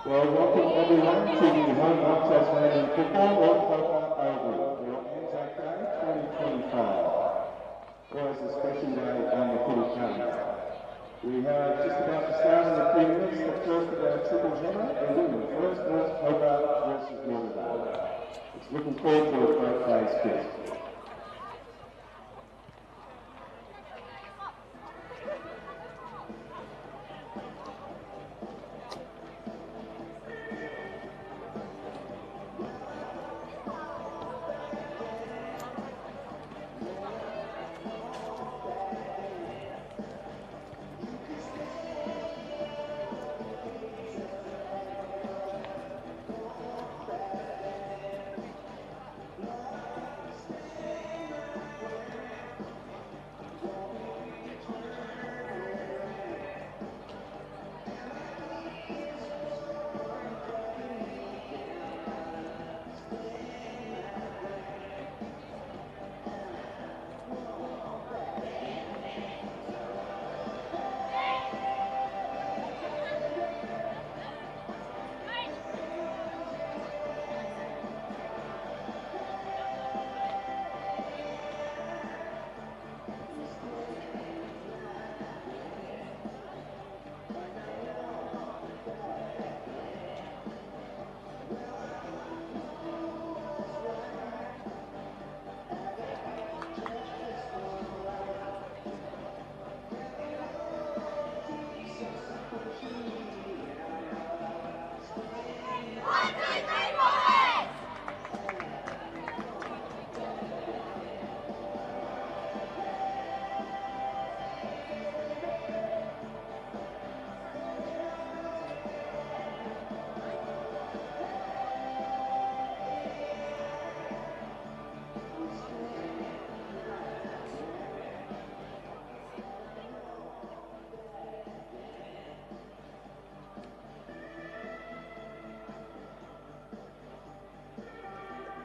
Well, welcome everyone to the Hobart Tasmanian Football World Cup Oval for Anzac Day 2025. Well, it's a special day on the footy calendar. We have just about to start in a few minutes the first of our triple header, and the first North Hobart versus Lauderdale. It's looking forward to a great day's fest.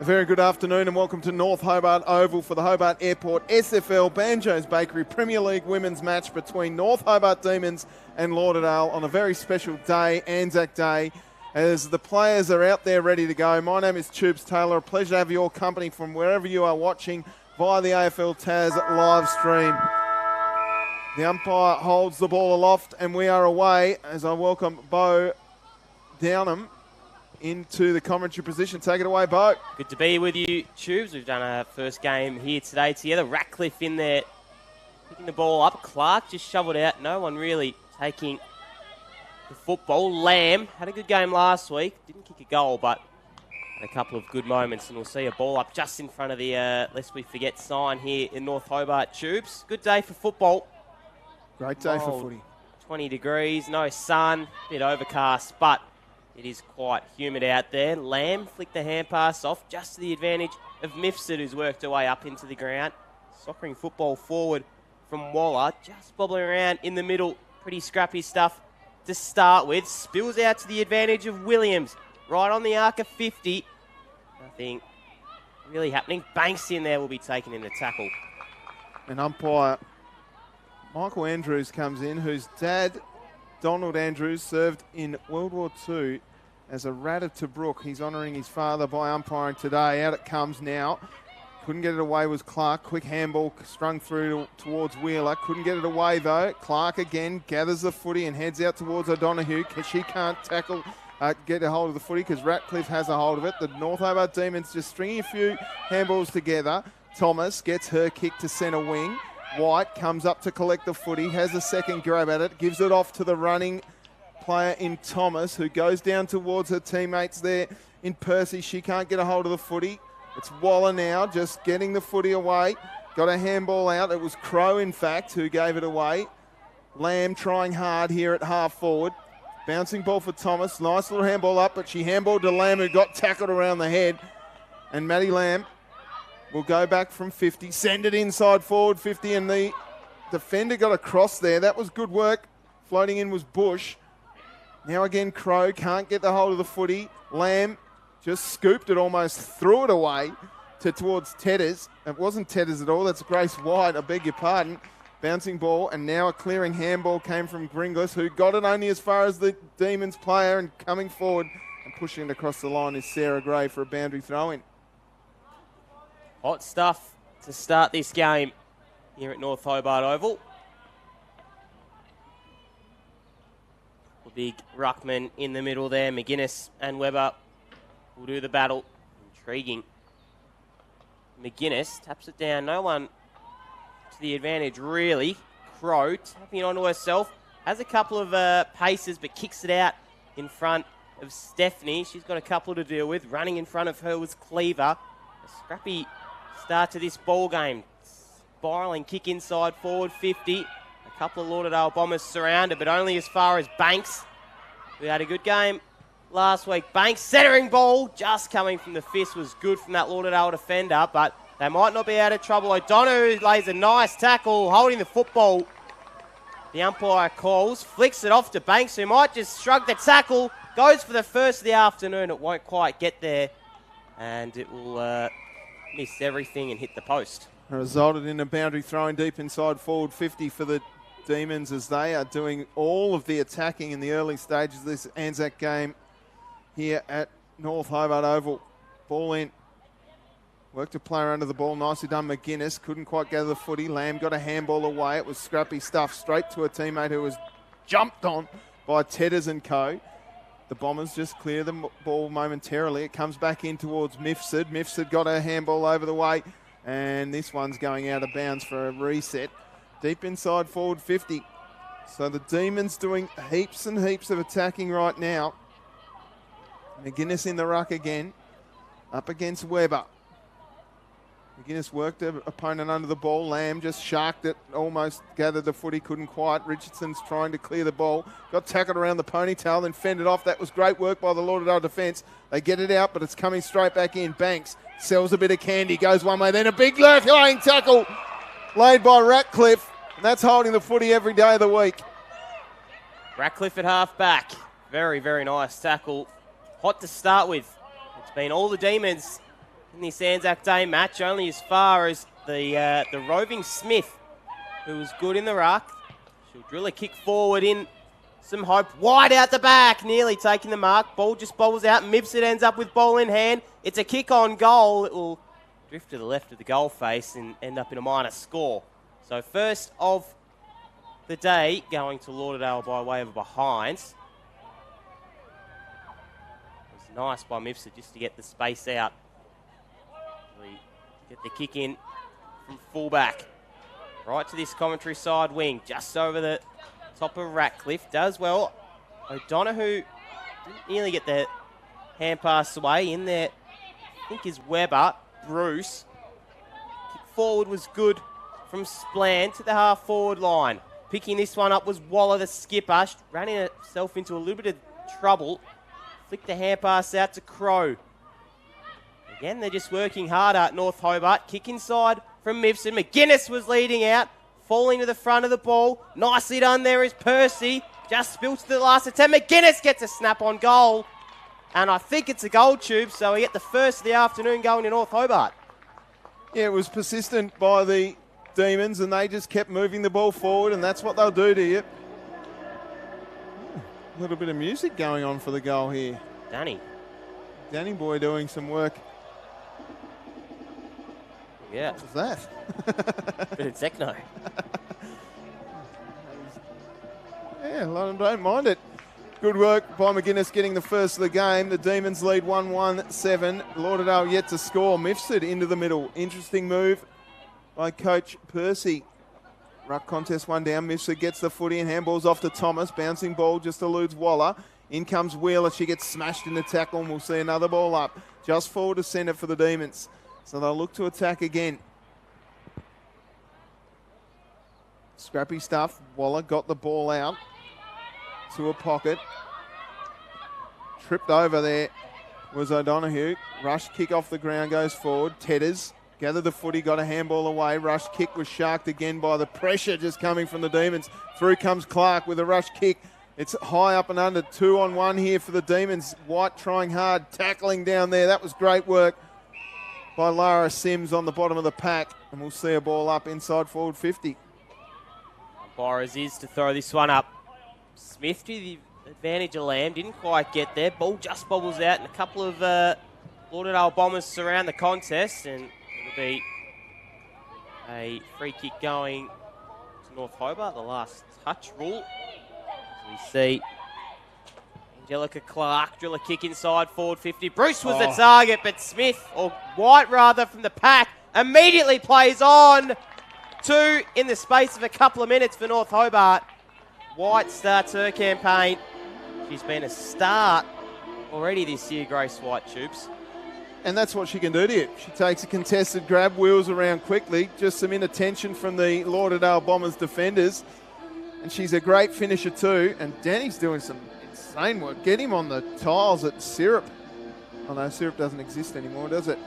A very good afternoon and welcome to North Hobart Oval for the Hobart Airport SFL Banjo's Bakery Premier League women's match between North Hobart Demons and Lauderdale on a very special day, Anzac Day, as the players are out there ready to go. My name is Tubes Taylor. A pleasure to have your company from wherever you are watching via the AFL Taz live stream. The umpire holds the ball aloft and we are away as I welcome Bo Downham into the commentary position. Take it away, Bo. Good to be with you, Tubes. We've done our first game here today together. Ratcliffe in there, picking the ball up. Clark just shoveled out. No one really taking the football. Lamb had a good game last week. Didn't kick a goal, but had a couple of good moments. And we'll see a ball up just in front of the Lest We Forget sign here in North Hobart, Tubes. Good day for football. Great day for footy. 20 degrees, no sun, bit overcast, but it is quite humid out there. Lamb flicked the hand pass off just to the advantage of Mifsud, who's worked her way up into the ground. Soccering football forward from Waller, just bobbling around in the middle. Pretty scrappy stuff to start with. Spills out to the advantage of Williams. Right on the arc of 50. Nothing really happening. Banks in there will be taken in the tackle. And umpire Michael Andrews comes in, whose dad, Donald Andrews, served in World War II as a rat of Tobruk. He's honouring his father by umpiring today. Out it comes now. Couldn't get it away was Clark. Quick handball strung through towards Wheeler. Couldn't get it away though. Clark again gathers the footy and heads out towards O'Donoghue. She can't tackle, get a hold of the footy because Ratcliffe has a hold of it. The North Hobart Demons just stringing a few handballs together. Thomas gets her kick to centre wing. White comes up to collect the footy, has a second grab at it, gives it off to the running player in Thomas, who goes down towards her teammates there in Percy. She can't get a hold of the footy. It's Waller now, just getting the footy away. Got a handball out. It was Crow, in fact, who gave it away. Lamb trying hard here at half forward. Bouncing ball for Thomas. Nice little handball up, but she handballed to Lamb, who got tackled around the head. And Maddie Lamb will go back from 50, send it inside forward 50, and the defender got across there. That was good work. Floating in was Bush. Now again, Crow can't get the hold of the footy. Lamb just scooped it, almost threw it away towards Tedders. It wasn't Tedders at all. That's Grace White. I beg your pardon. Bouncing ball, and now a clearing handball came from Gringlas, who got it only as far as the Demons player, and coming forward and pushing it across the line is Sarah Gray for a boundary throw-in. Hot stuff to start this game here at North Hobart Oval. The big ruckman in the middle there. McGuinness and Webber will do the battle. Intriguing. McGuinness taps it down. No one to the advantage, really. Crow tapping onto herself. Has a couple of paces, but kicks it out in front of Stephanie. She's got a couple to deal with. Running in front of her was Cleaver. A scrappy start to this ball game. Spiralling kick inside forward 50. A couple of Lauderdale Bombers surrounded, but only as far as Banks, who had a good game last week. Banks centering ball, just coming from the fist, was good from that Lauderdale defender, but they might not be out of trouble. O'Donoghue lays a nice tackle, holding the football. The umpire calls, flicks it off to Banks, who might just shrug the tackle, goes for the first of the afternoon. It won't quite get there, and it will miss everything and hit the post. It resulted in a boundary throw-in deep inside forward 50 for the Demons, as they are doing all of the attacking in the early stages of this Anzac game here at North Hobart Oval. Ball in. Worked a player under the ball. Nicely done, McGuinness. Couldn't quite gather the footy. Lamb got a handball away. It was scrappy stuff straight to a teammate who was jumped on by Tedders and co. The Bombers just clear the ball momentarily. It comes back in towards Mifsud. Mifsud got a handball over the way, and this one's going out of bounds for a reset. Deep inside forward 50. So the Demons doing heaps and heaps of attacking right now. McGuinness in the ruck again. Up against Webber. McGuinness worked the opponent under the ball. Lamb just sharked it, almost gathered the footy, couldn't quite. Richardson's trying to clear the ball. Got tackled around the ponytail, then fended off. That was great work by the Lauderdale defence. They get it out, but it's coming straight back in. Banks sells a bit of candy, goes one way, then a big lurking tackle laid by Ratcliffe. And that's holding the footy every day of the week. Ratcliffe at half back. Very, very nice tackle. Hot to start with. It's been all the Demons in this Anzac Day match, only as far as the roving Smith, who was good in the ruck. She'll drill a kick forward in some hope. Wide out the back, nearly taking the mark. Ball just bobbles out. Mifsud ends up with ball in hand. It's a kick on goal. It will drift to the left of the goal face and end up in a minor score. So first of the day going to Lauderdale by way of a behind. It was nice by Mifsud just to get the space out. Get the kick in from fullback. Right to this commentary side wing, just over the top of Ratcliffe. Does well. O'Donoghue didn't nearly get the hand pass away. In there, I think, is Webber. Bruce. Kick forward was good from Splan to the half-forward line. Picking this one up was Waller, the skipper. Ran himself into a little bit of trouble. Flicked the hand pass out to Crow. Again, they're just working hard at North Hobart. Kick inside from Mifsud. McGuinness was leading out, falling to the front of the ball. Nicely done there is Percy. Just spilled to the last attempt. McGuinness gets a snap on goal. And I think it's a goal tube, so we get the first of the afternoon going to North Hobart. Yeah, it was persistent by the Demons, and they just kept moving the ball forward, and that's what they'll do to you. A little bit of music going on for the goal here. Danny Boy doing some work. Yeah. What was that? Bit of techno. Yeah, I don't mind it. Good work by McGuinness getting the first of the game. The Demons lead 1-1-7. Lauderdale yet to score. Mifsud into the middle. Interesting move by Coach Percy. Ruck contest one down. Mifsud gets the footy and handballs off to Thomas. Bouncing ball just eludes Waller. In comes Wheeler. She gets smashed in the tackle, and we'll see another ball up. Just forward to centre for the Demons. So they'll look to attack again. Scrappy stuff. Waller got the ball out to a pocket. Tripped over there was O'Donoghue. Rush kick off the ground, goes forward. Tedders gathered the footy, got a handball away. Rush kick was sharked again by the pressure just coming from the Demons. Through comes Clark with a rush kick. It's high up and under. 2-on-1 here for the Demons. White trying hard, tackling down there. That was great work by Lara Sims on the bottom of the pack. And we'll see a ball up inside forward 50. Borers is to throw this one up. Smith to the advantage of Lamb. Didn't quite get there. Ball just bobbles out, and a couple of Lauderdale Bombers surround the contest, and it'll be a free kick going to North Hobart. The last touch rule. As we see Angelica Clark drill a kick inside forward 50. Bruce was the target, but Smith, or White rather, from the pack, immediately plays on. 2 in the space of a couple of minutes for North Hobart. White starts her campaign. She's been a star already this year, Grace White, Tubes. And that's what she can do to you. She takes a contested grab, wheels around quickly, just some inattention from the Lauderdale Bombers defenders. And she's a great finisher too. And Danny's doing some insane work. Get him on the tiles at Syrup. Oh no, Syrup doesn't exist anymore, does it?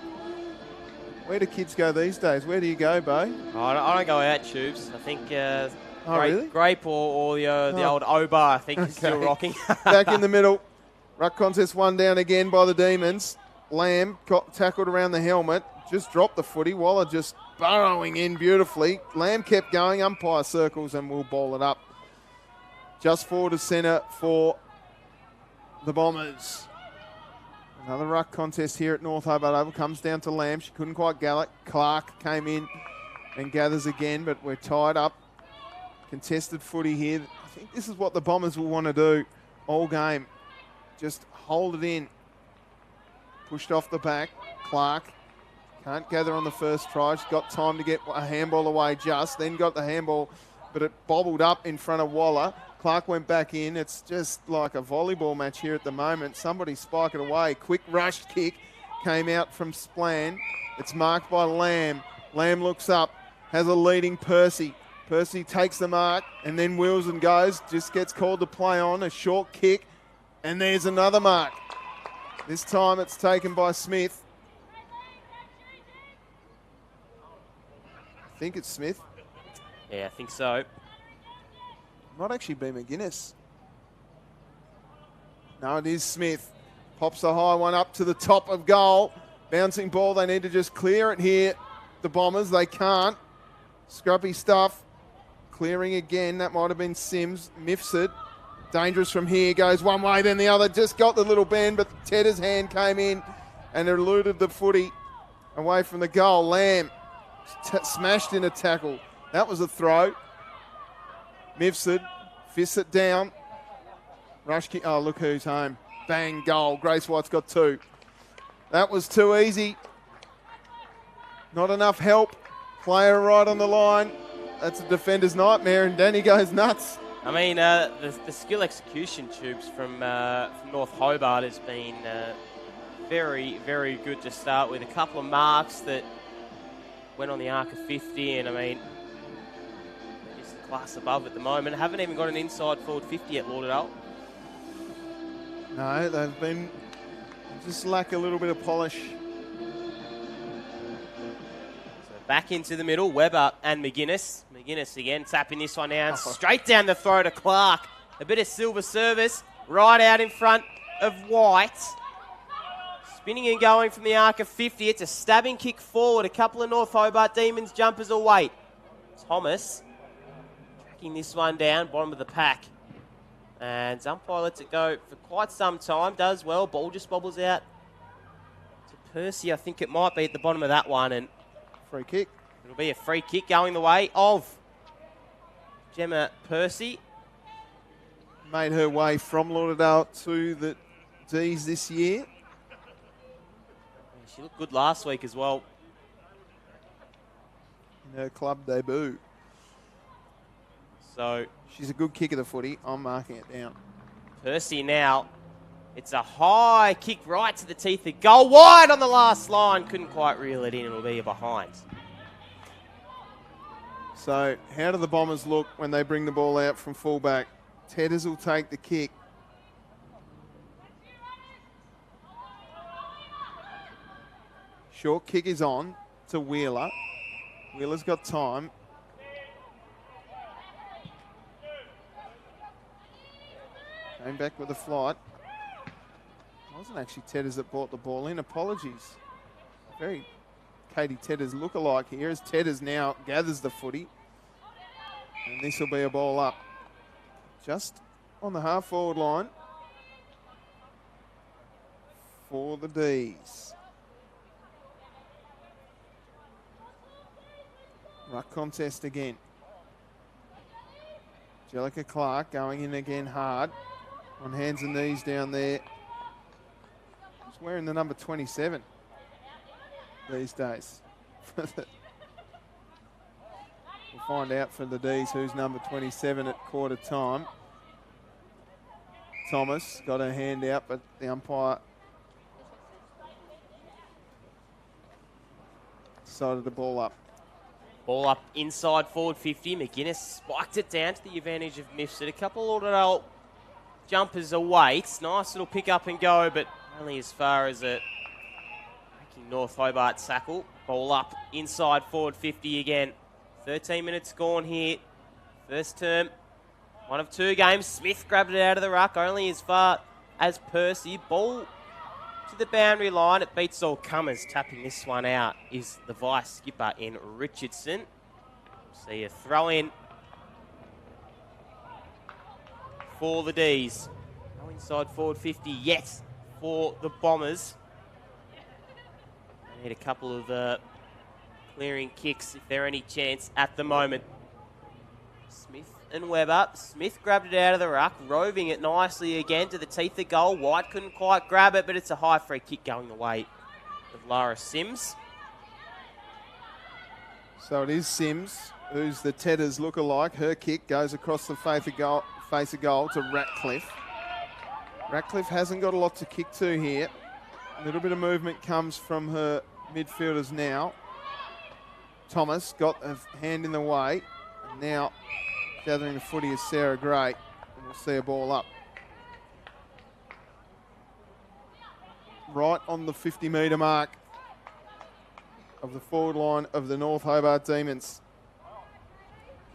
Where do kids go these days? Where do you go, Bo? I don't go out, Tubes. I think really? Grape or the old Obar, I think, is still rocking. Back in the middle. Ruck contest 1 down again by the Demons. Lamb got tackled around the helmet. Just dropped the footy. Waller just burrowing in beautifully. Lamb kept going. Umpire circles and will bowl it up. Just forward to centre for the Bombers. Another ruck contest here at North Hobart Oval. Comes down to Lamb. She couldn't quite gallop. Clark came in and gathers again, but we're tied up. Contested footy here. I think this is what the Bombers will want to do all game. Just hold it in. Pushed off the back. Clark can't gather on the first try. She's got time to get a handball away just. Then got the handball, but it bobbled up in front of Waller. Clark went back in. It's just like a volleyball match here at the moment. Somebody spike it away. Quick rush kick came out from Splan. It's marked by Lamb. Lamb looks up, has a leading Percy. Percy takes the mark and then wheels and goes. Just gets called to play on. A short kick, and there's another mark. This time it's taken by Smith. I think it's Smith. Yeah, I think so. Might actually be McGuinness. No, it is Smith. Pops a high one up to the top of goal. Bouncing ball, they need to just clear it here. The Bombers, they can't. Scruppy stuff. Clearing again, that might have been Sims. Mifsud, dangerous from here, goes one way, then the other. Just got the little bend, but Tedder's hand came in and eluded the footy away from the goal. Lamb smashed in a tackle. That was a throw. Mifsud fists it down. Rush kick. Oh, look who's home. Bang, goal. Grace White's got 2. That was too easy. Not enough help. Player right on the line. That's a defender's nightmare, and Danny goes nuts. I mean, the skill execution, Tubes, from North Hobart has been very, very good to start with. A couple of marks that went on the arc of 50, and I mean, just the class above at the moment. Haven't even got an inside forward 50 at Lauderdale. No, they've been just lack a little bit of polish. Back into the middle, Webber and McGuinness. McGuinness again, tapping this one down. Straight down the throw to Clark. A bit of silver service, right out in front of White. Spinning and going from the arc of 50. It's a stabbing kick forward. A couple of North Hobart Demons jumpers away. Thomas tracking this one down, bottom of the pack. And umpire lets it go for quite some time. Does well. Ball just bobbles out to Percy. I think it might be at the bottom of that one. And free kick. It'll be a free kick going the way of Gemma Percy. Made her way from Lauderdale to the D's this year. She looked good last week as well. In her club debut. So she's a good kick of the footy. I'm marking it down. Percy now. It's a high kick right to the teeth of goal. Wide on the last line. Couldn't quite reel it in. It'll be a behind. So how do the Bombers look when they bring the ball out from fullback? Tedders will take the kick. Short kick is on to Wheeler. Wheeler's got time. Came back with a flight. It wasn't actually Tedders that brought the ball in. Apologies. Very Katie Tedders look-alike here as Tedders now gathers the footy. And this will be a ball up just on the half-forward line for the D's. Ruck contest again. Angelica Clark going in again hard. On hands and knees down there. He's wearing the number 27 these days. We'll find out for the D's who's number 27 at quarter time. Thomas got her hand out, but the umpire decided the ball up. Ball up inside forward 50. McGuinness spiked it down to the advantage of Mifsud. A couple of Lauderdale jumpers away. It's nice little pick up and go, but only as far as it making North Hobart sackle. Ball up inside forward 50 again. 13 minutes gone here. First term, one of two games. Smith grabbed it out of the ruck, only as far as Percy. Ball to the boundary line. It beats all comers. Tapping this one out is the vice skipper in Richardson. See a throw in for the D's. No inside forward 50 yet for the Bombers. They need a couple of clearing kicks if there are any chance at the moment. Smith and Webber. Smith grabbed it out of the ruck, roving it nicely again to the teeth of goal. White couldn't quite grab it, but it's a high free kick going the way of Lara Sims. So it is Sims, who's the Tedders lookalike. Her kick goes across the face of goal to Ratcliffe. Ratcliffe hasn't got a lot to kick to here. A little bit of movement comes from her midfielders now. Thomas got a hand in the way. And now gathering the footy is Sarah Gray. And we'll see a ball up. Right on the 50-metre mark of the forward line of the North Hobart Demons.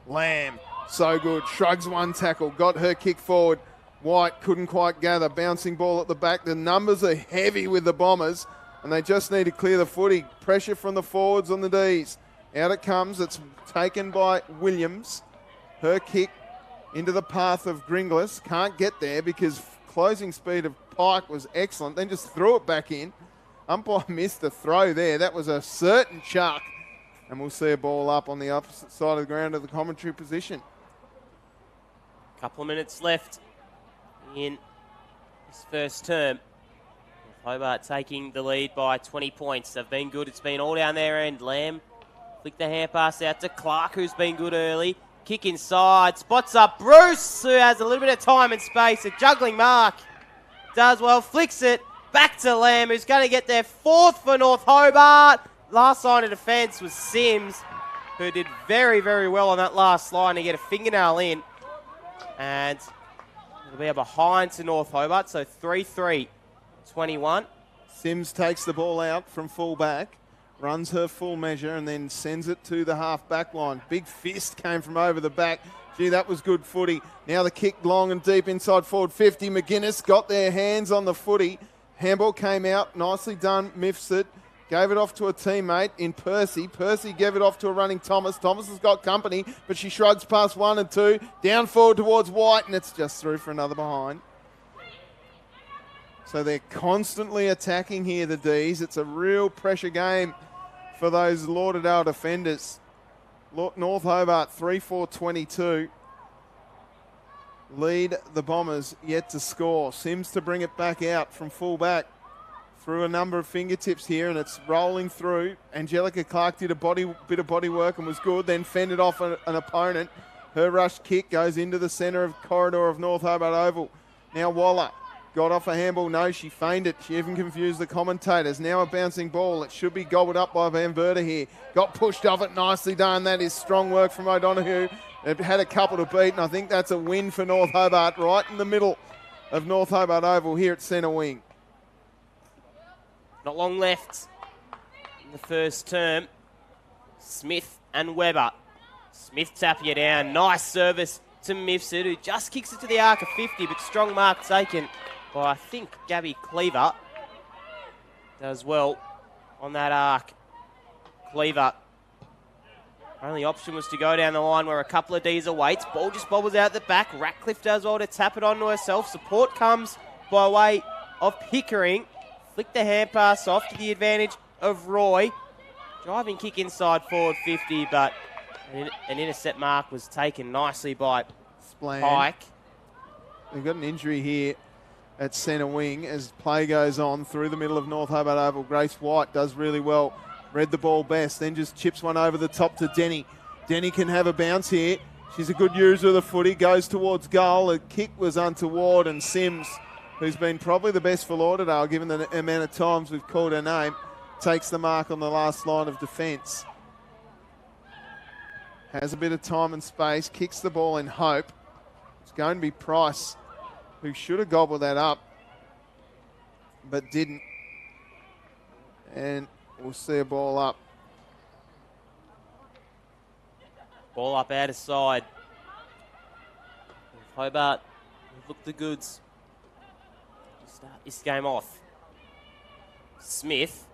Lamb, so good. Shrugs one tackle, got her kick forward. White couldn't quite gather. Bouncing ball at the back. The numbers are heavy with the Bombers, and they just need to clear the footy. Pressure from the forwards on the D's. Out it comes. It's taken by Williams. Her kick into the path of Gringlas. Can't get there because closing speed of Pike was excellent. Then just threw it back in. Umpire missed the throw there. That was a certain chuck. And we'll see a ball up on the opposite side of the ground of the commentary position. Couple of minutes left in this first term. Hobart taking the lead by 20 points. They've been good. It's been all down their end. Lamb flicked the hand pass out to Clark, who's been good early. Kick inside. Spots up Bruce, who has a little bit of time and space. A juggling mark. Does well. Flicks it back to Lamb, who's going to get their fourth for North Hobart. Last line of defence was Sims, who did very, very well on that last line to get a fingernail in. And it'll be a behind to North Hobart, so 3-3-21. Sims takes the ball out from full back, runs her full measure, and then sends it to the half-back line. Big fist came from over the back. Gee, that was good footy. Now the kick long and deep inside forward 50. McGuinness got their hands on the footy. Handball came out. Nicely done, Mifsud. Gave it off to a teammate in Percy. Percy gave it off to a running Thomas. Thomas has got company, but she shrugs past 1 and 2. Down forward towards White, and it's just through for another behind. So they're constantly attacking here, the D's. It's a real pressure game for those Lauderdale defenders. North Hobart 3-4-22. Lead the Bombers, yet to score. Sims to bring it back out from full back. Through a number of fingertips here, and it's rolling through. Angelica Clark did a bit of body work and was good, then fended off an opponent. Her rush kick goes into the centre of corridor of North Hobart Oval. Now Waller got off a handball. No, she feigned it. She even confused the commentators. Now a bouncing ball. It should be gobbled up by Van Verder here. Got pushed off it. Nicely done. That is strong work from O'Donoghue. It had a couple to beat, and I think that's a win for North Hobart right in the middle of North Hobart Oval here at centre wing. Not long left in the first term. Smith and Webber. Smith tapping it down. Nice service to Mifsud, who just kicks it to the arc of 50, but strong mark taken by, I think, Gabby Cleaver. Does well on that arc. Cleaver Only option was to go down the line where a couple of D's awaits. Ball just bobbles out the back. Ratcliffe does well to tap it onto herself. Support comes by way of Pickering. Flick the hand pass off to the advantage of Roy. Driving kick inside forward 50, but an intercept mark was taken nicely by Splan. Pike. They've got an injury here at centre wing as play goes on through the middle of North Hobart Oval. Grace White does really well. Read the ball best, then just chips one over the top to Denny. Denny can have a bounce here. She's a good user of the footy, goes towards goal. The kick was untoward, and Sims, who's been probably the best for Lauderdale, given the amount of times we've called her name, takes the mark on the last line of defence. Has a bit of time and space, kicks the ball in hope. It's going to be Price, who should have gobbled that up, but didn't. And we'll see a ball up. Ball up out of side. Hobart, look the goods. Start this game off. Smith,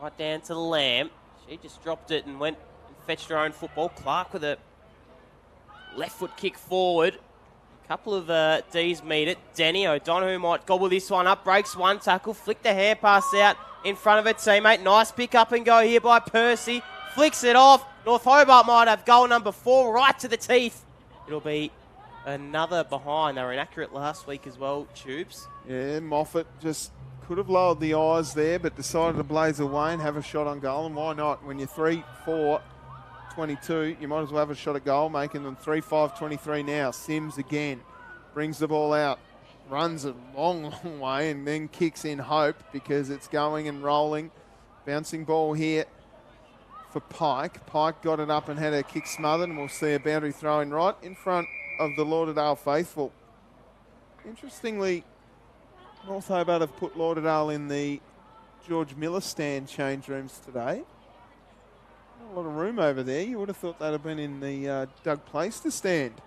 right down to Lamb. She just dropped it and went and fetched her own football. Clark with a left foot kick forward. A couple of D's meet it. Denny O'Donoghue might gobble this one up. Breaks one tackle. Flick the hand pass out in front of her teammate. Nice pick up and go here by Percy. Flicks it off. North Hobart might have goal number 4 right to the teeth. It'll be another behind. They were inaccurate last week as well, Tubes. Yeah, Moffat just could have lowered the eyes there, but decided to blaze away and have a shot on goal. And why not? When you're 3-4, 22, you might as well have a shot at goal, making them 3-5, 23 now. Sims again brings the ball out, runs a long, long way, and then kicks in hope because it's going and rolling. Bouncing ball here for Pike. Pike got it up and had her kick smothered, and we'll see a boundary throw in right in front of the Lauderdale faithful. Interestingly, North Hobart have put Lauderdale in the George Miller stand change rooms today. Not a lot of room over there. You would have thought they'd have been in the Doug Playster stand.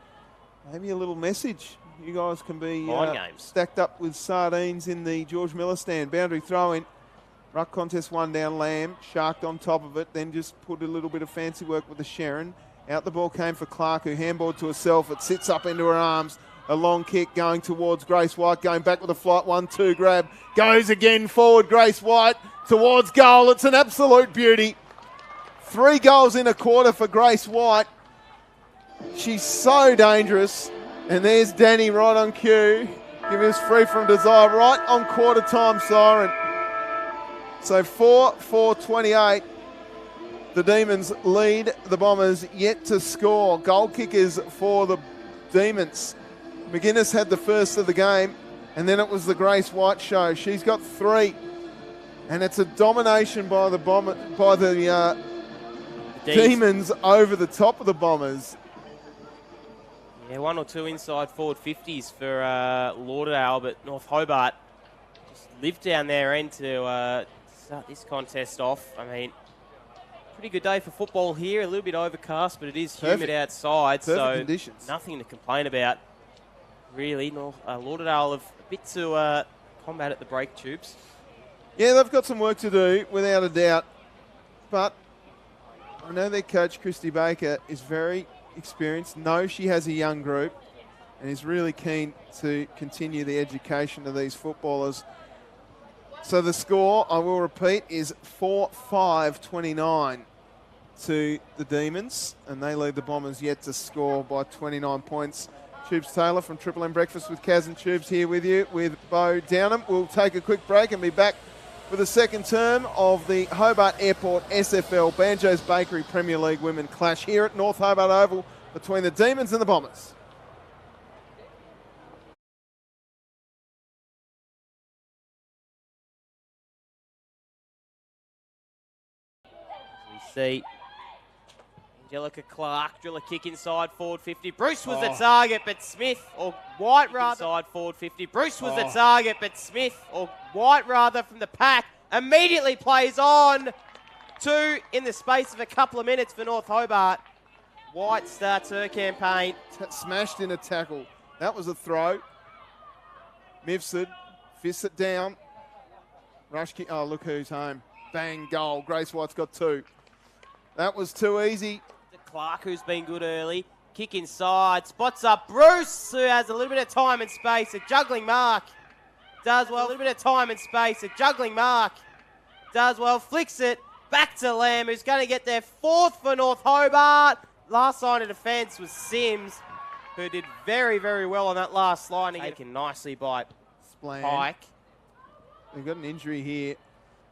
Maybe a little message. You guys can be stacked up with sardines in the George Miller stand. Boundary throw in. Ruck contest one down, Lamb. Sharked on top of it. Then just put a little bit of fancy work with the Sharon. Out the ball came for Clark, who handballed to herself. It sits up into her arms. A long kick going towards Grace White. Going back with a flight 1-2 grab. Goes again forward, Grace White. Towards goal. It's an absolute beauty. 3 goals in a quarter for Grace White. She's so dangerous. And there's Danny right on cue. Giving us free from desire right on quarter time siren. So 4-4-28. The Demons lead the Bombers yet to score. Goal kickers for the Demons. McGuinness had the first of the game, and then it was the Grace White show. She's got 3, and it's a domination by the Demons over the top of the Bombers. Yeah, 1 or 2 inside forward 50s for Lauderdale, but North Hobart just lived down their end to start this contest off. I mean, pretty good day for football here. A little bit overcast, but it is humid outside, so conditions. Nothing to complain about, really. Lauderdale have a bit to combat at the break, Tubes. Yeah, they've got some work to do, without a doubt. But I know their coach, Christy Baker, is very experienced, knows she has a young group, and is really keen to continue the education of these footballers. So the score, I will repeat, is 4-5-29 to the Demons, and they lead the Bombers yet to score by 29 points. Tubes Taylor from Triple M Breakfast with Kaz and Tubes here with you, with Bo Downham. We'll take a quick break and be back for the second term of the Hobart Airport SFL Banjo's Bakery Premier League Women Clash here at North Hobart Oval between the Demons and the Bombers. See Angelica Clark drill a kick inside forward 50. Bruce was the target, but Smith, or White rather, inside forward 50. Bruce was the target, but Smith, or White rather, from the pack immediately plays on. 2 in the space of a couple of minutes for North Hobart. White starts her campaign. Smashed in a tackle. That was a throw. Mifsud fists it down. Rush kick. Oh, look who's home. Bang, goal. Grace White's got 2. That was too easy Clark, who's been good early. Kick inside, spots up Bruce, who has a little bit of time and space. A juggling mark. Does well, a little bit of time and space. A juggling mark. Does well, flicks it back to Lamb, who's going to get their 4th for North Hobart. Last line of defence was Sims, who did very, very well on that last line. Taken nicely by Pike. They've got an injury here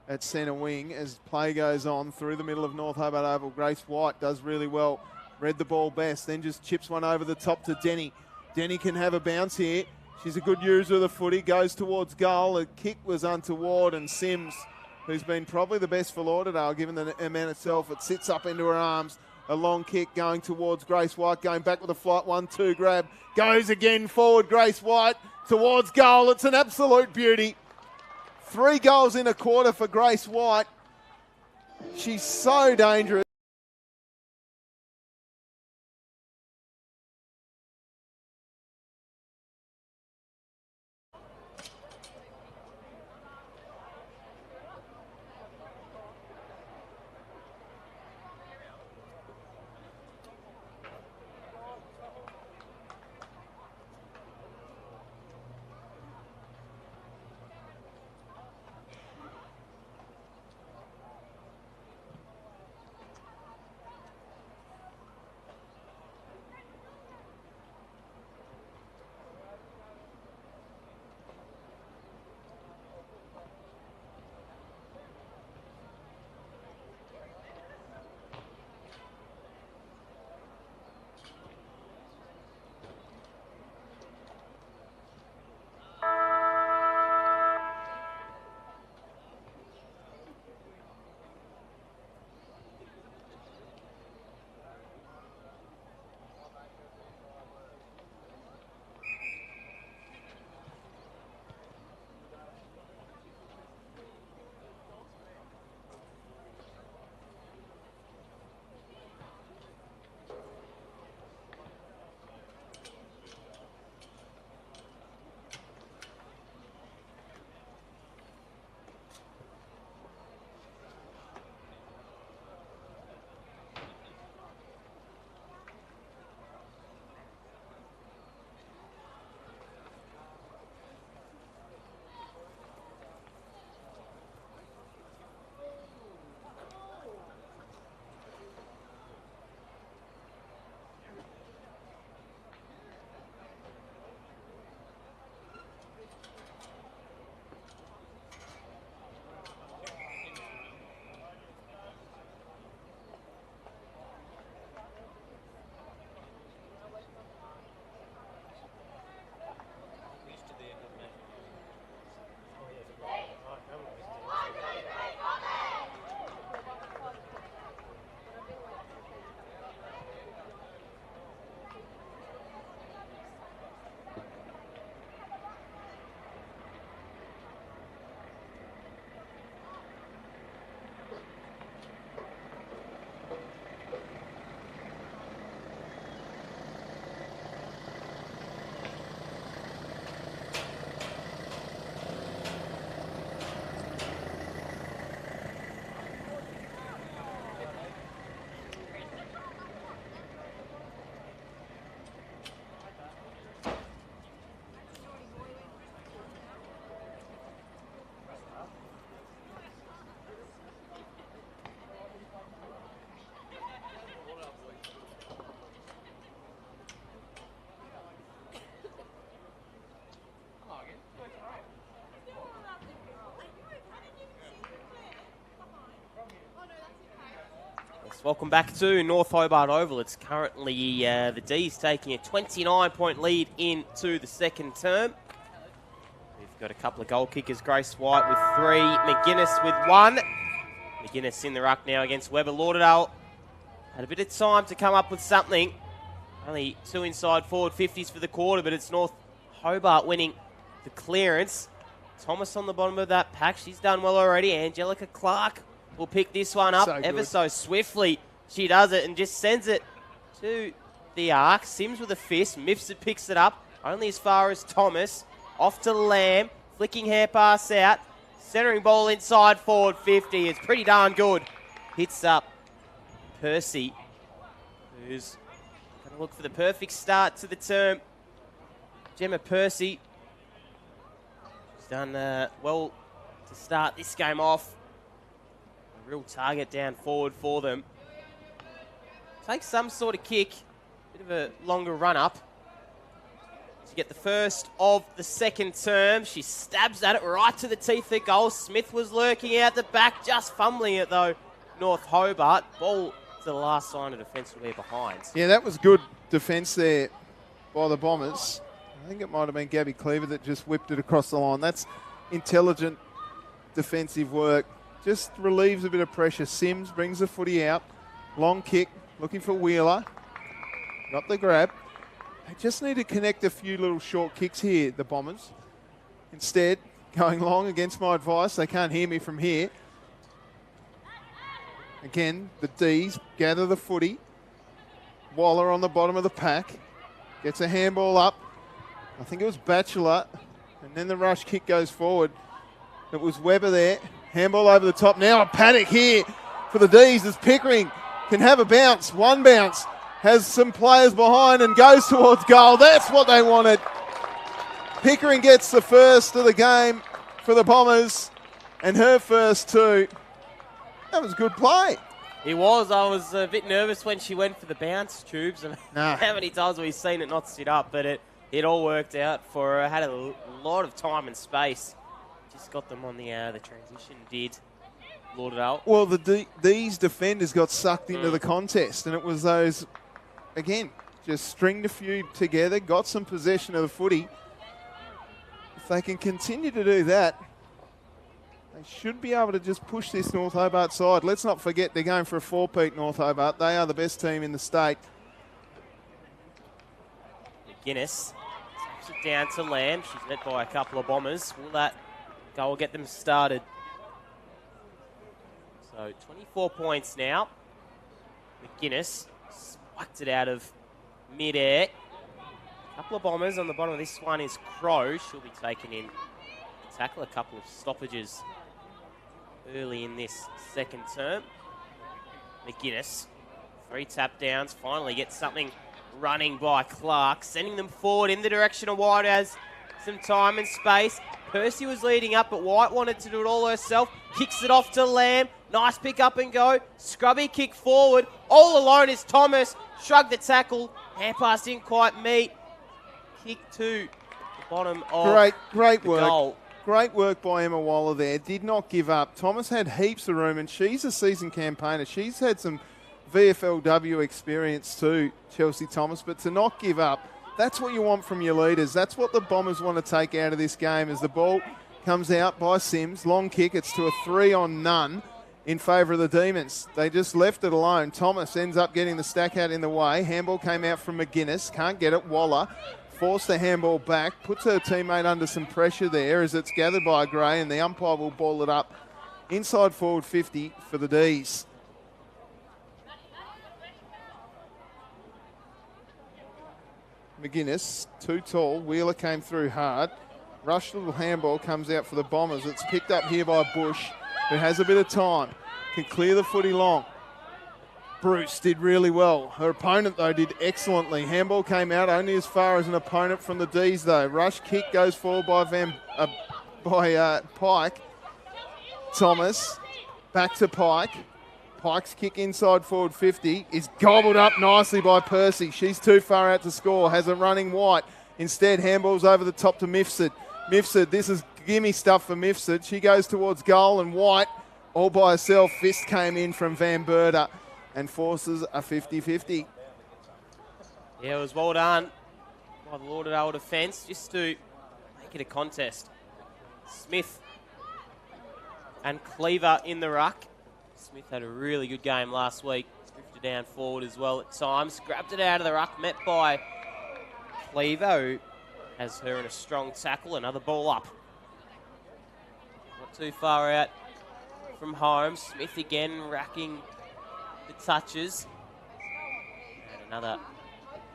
at centre wing as play goes on through the middle of North Hobart Oval. Grace White does really well. Read the ball best, then just chips one over the top to Denny. Denny can have a bounce here. She's a good user of the footy, goes towards goal. The kick was untoward, and Sims, who's been probably the best for Lauderdale, given the amount itself, it sits up into her arms. A long kick going towards Grace White, going back with a flight 1-2 grab. Goes again forward, Grace White, towards goal. It's an absolute beauty. 3 goals in a quarter for Grace White. She's so dangerous. Welcome back to North Hobart Oval. It's currently the D's taking a 29-point lead into the second term. We've got a couple of goal kickers. Grace White with 3, McGuinness with 1. McGuinness in the ruck now against Webber. Lauderdale had a bit of time to come up with something. Only 2 inside forward 50s for the quarter, but it's North Hobart winning the clearance. Thomas on the bottom of that pack. She's done well already. Angelica Clark will pick this one up ever so swiftly. She does it and just sends it to the arc. Sims with a fist. Mifsud picks it up only as far as Thomas. Off to Lamb. Flicking hair pass out. Centering ball inside forward 50. It's pretty darn good. Hits up Percy, who's going to look for the perfect start to the term. Gemma Percy. She's done well to start this game off. A real target down forward for them. Takes some sort of kick. Bit of a longer run up. To get the first of the second term. She stabs at it right to the teeth of goal. Smith was lurking out the back, just fumbling it though. North Hobart. Ball to the last line of defence will be behind. Yeah, that was good defence there by the Bombers. I think it might have been Gabby Cleaver that just whipped it across the line. That's intelligent defensive work. Just relieves a bit of pressure. Sims brings the footy out. Long kick, looking for Wheeler. Got the grab. They just need to connect a few little short kicks here, the Bombers. Instead, going long against my advice. They can't hear me from here. Again, the D's gather the footy. Waller on the bottom of the pack. Gets a handball up. I think it was Batchelor. And then the rush kick goes forward. It was Webber there. Handball over the top. Now a panic here for the D's as Pickering can have a bounce. One bounce. Has some players behind and goes towards goal. That's what they wanted. Pickering gets the first of the game for the Bombers. And her first too. That was good play. It was. I was a bit nervous when she went for the bounce, Tubes. Nah. How many times have we seen it not sit up? But it all worked out for her. Had a lot of time and space. Just got them on the transition, did Lauderdale. Well, these defenders got sucked into the contest, and it was those, again, just stringed a few together, got some possession of the footy. If they can continue to do that, they should be able to just push this North Hobart side. Let's not forget they're going for a four-peat, North Hobart. They are the best team in the state. McGuinness taps it down to Lamb. She's met by a couple of Bombers. Will that goal get them started? So 24 points now. McGuinness whacked it out of mid-air. A couple of Bombers on the bottom of this one is Crow. She'll be taken in to tackle. A couple of stoppages early in this second term. McGuinness, 3 tap downs, finally gets something running by Clark, sending them forward in the direction of White as some time and space. Percy was leading up, but White wanted to do it all herself. Kicks it off to Lamb. Nice pick up and go. Scrubby kick forward. All alone is Thomas. Shrugged the tackle. Hand pass didn't quite meet. Kick to the bottom of Great the work. goal. Great work by Emma Waller there. Did not give up. Thomas had heaps of room, and she's a seasoned campaigner. She's had some VFLW experience too, Chelsea Thomas, but to not give up, that's what you want from your leaders. That's what the Bombers want to take out of this game as the ball comes out by Sims. Long kick. It's to a 3-on-none in favour of the Demons. They just left it alone. Thomas ends up getting the stack out in the way. Handball came out from McGuinness. Can't get it. Waller forced the handball back. Puts her teammate under some pressure there as it's gathered by Gray, and the umpire will ball it up inside forward 50 for the D's. McGuinness, too tall. Wheeler came through hard. Rush little handball comes out for the Bombers. It's picked up here by Bush, who has a bit of time. Can clear the footy long. Bruce did really well. Her opponent, though, did excellently. Handball came out only as far as an opponent from the D's, though. Rush kick goes forward by Pike. Thomas, back to Pike. Pike's kick inside forward 50 is gobbled up nicely by Percy. She's too far out to score. Has a running White. Instead, handballs over the top to Mifsud. Mifsud, this is gimme stuff for Mifsud. She goes towards goal, and White, all by herself, fist came in from Van Berda and forces a 50-50. Yeah, it was well done by the Lauderdale defence just to make it a contest. Smith and Cleaver in the ruck. Smith had a really good game last week. Drifted down forward as well at times. Grabbed it out of the ruck, met by Cleaver, who has her in a strong tackle. Another ball up. Not too far out from home. Smith again racking the touches. And another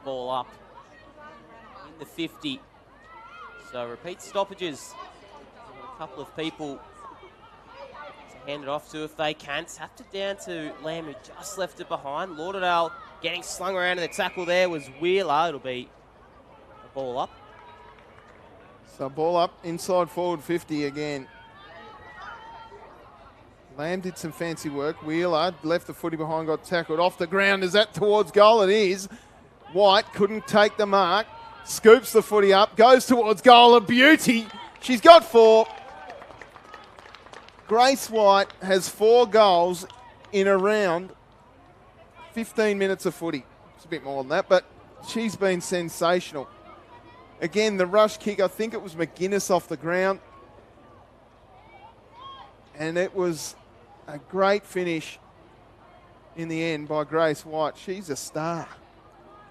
ball up in the 50. So repeat stoppages. A couple of people hand it off to if they can. Tapped it down to Lamb, who just left it behind. Lauderdale Getting slung around in the tackle there was Wheeler. It'll be a ball up. So ball up, inside forward 50 again. Lamb did some fancy work. Wheeler left the footy behind, got tackled off the ground. Is that towards goal? It is. White couldn't take the mark. Scoops the footy up, goes towards goal. A beauty. She's got 4. Grace White has 4 goals in around 15 minutes of footy. It's a bit more than that, but she's been sensational. Again, the rush kick, I think it was McGuinness off the ground. And it was a great finish in the end by Grace White. She's a star.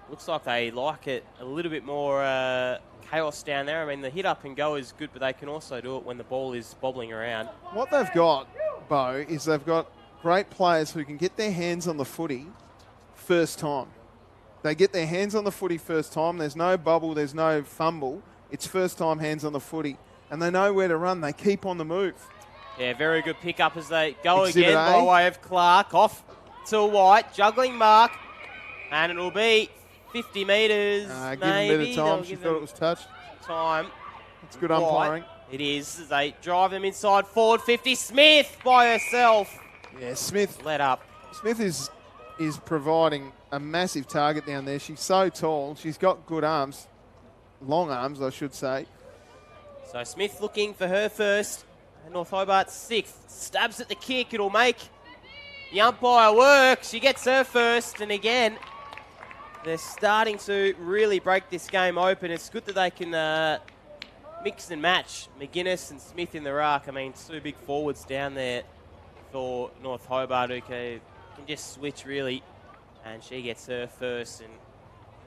Looks like they like it a little bit more chaos down there. I mean, the hit up and go is good, but they can also do it when the ball is bobbling around. What they've got, Bo, is they've got great players who can get their hands on the footy first time. They get their hands on the footy first time. There's no bubble, there's no fumble. It's first time hands on the footy. And they know where to run. They keep on the move. Yeah, very good pick up as they go Exhibit again A. by way of Clark. Off to White, juggling mark. And it'll be 50 metres, Give them maybe. a bit of time. She thought it was touched. Time. It's good umpiring. It is, as they drive them inside forward 50. Smith by herself. Yeah, Smith. Let up. Smith is providing a massive target down there. She's so tall. She's got good arms. Long arms, I should say. So Smith looking for her first. And North Hobart 6th. Stabs at the kick. It'll make the umpire work. She gets her first. And again, they're starting to really break this game open. It's good that they can mix and match McGuinness and Smith in the ruck. I mean, 2 big forwards down there for North Hobart who can just switch really. And she gets her first and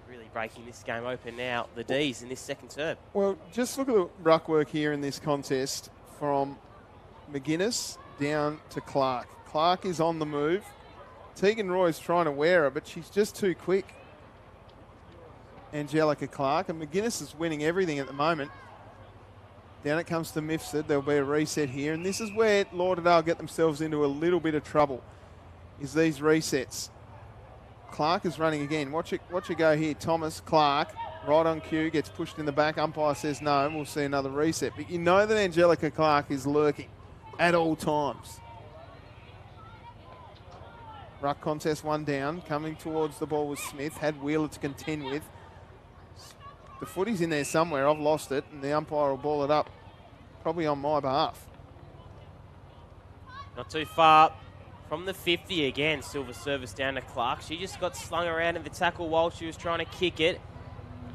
really breaking this game open now. The D's in this second term. Well, just look at the ruck work here in this contest from McGuinness down to Clark. Clark is on the move. Tegan Roy's trying to wear her, but she's just too quick. Angelica Clark, and McGuinness is winning everything at the moment. Down it comes to Mifsud. There'll be a reset here, and this is where Lauderdale get themselves into a little bit of trouble, is these resets. Clark is running again. Watch it go here. Thomas, Clark, right on cue, gets pushed in the back. Umpire says no, and we'll see another reset. But you know that Angelica Clark is lurking at all times. Ruck contest, 1 down. Coming towards the ball was Smith. Had Wheeler to contend with. The footy's in there somewhere. I've lost it, and the umpire will ball it up. Probably on my behalf. Not too far from the 50 again. Silver service down to Clark. She just got slung around in the tackle while she was trying to kick it.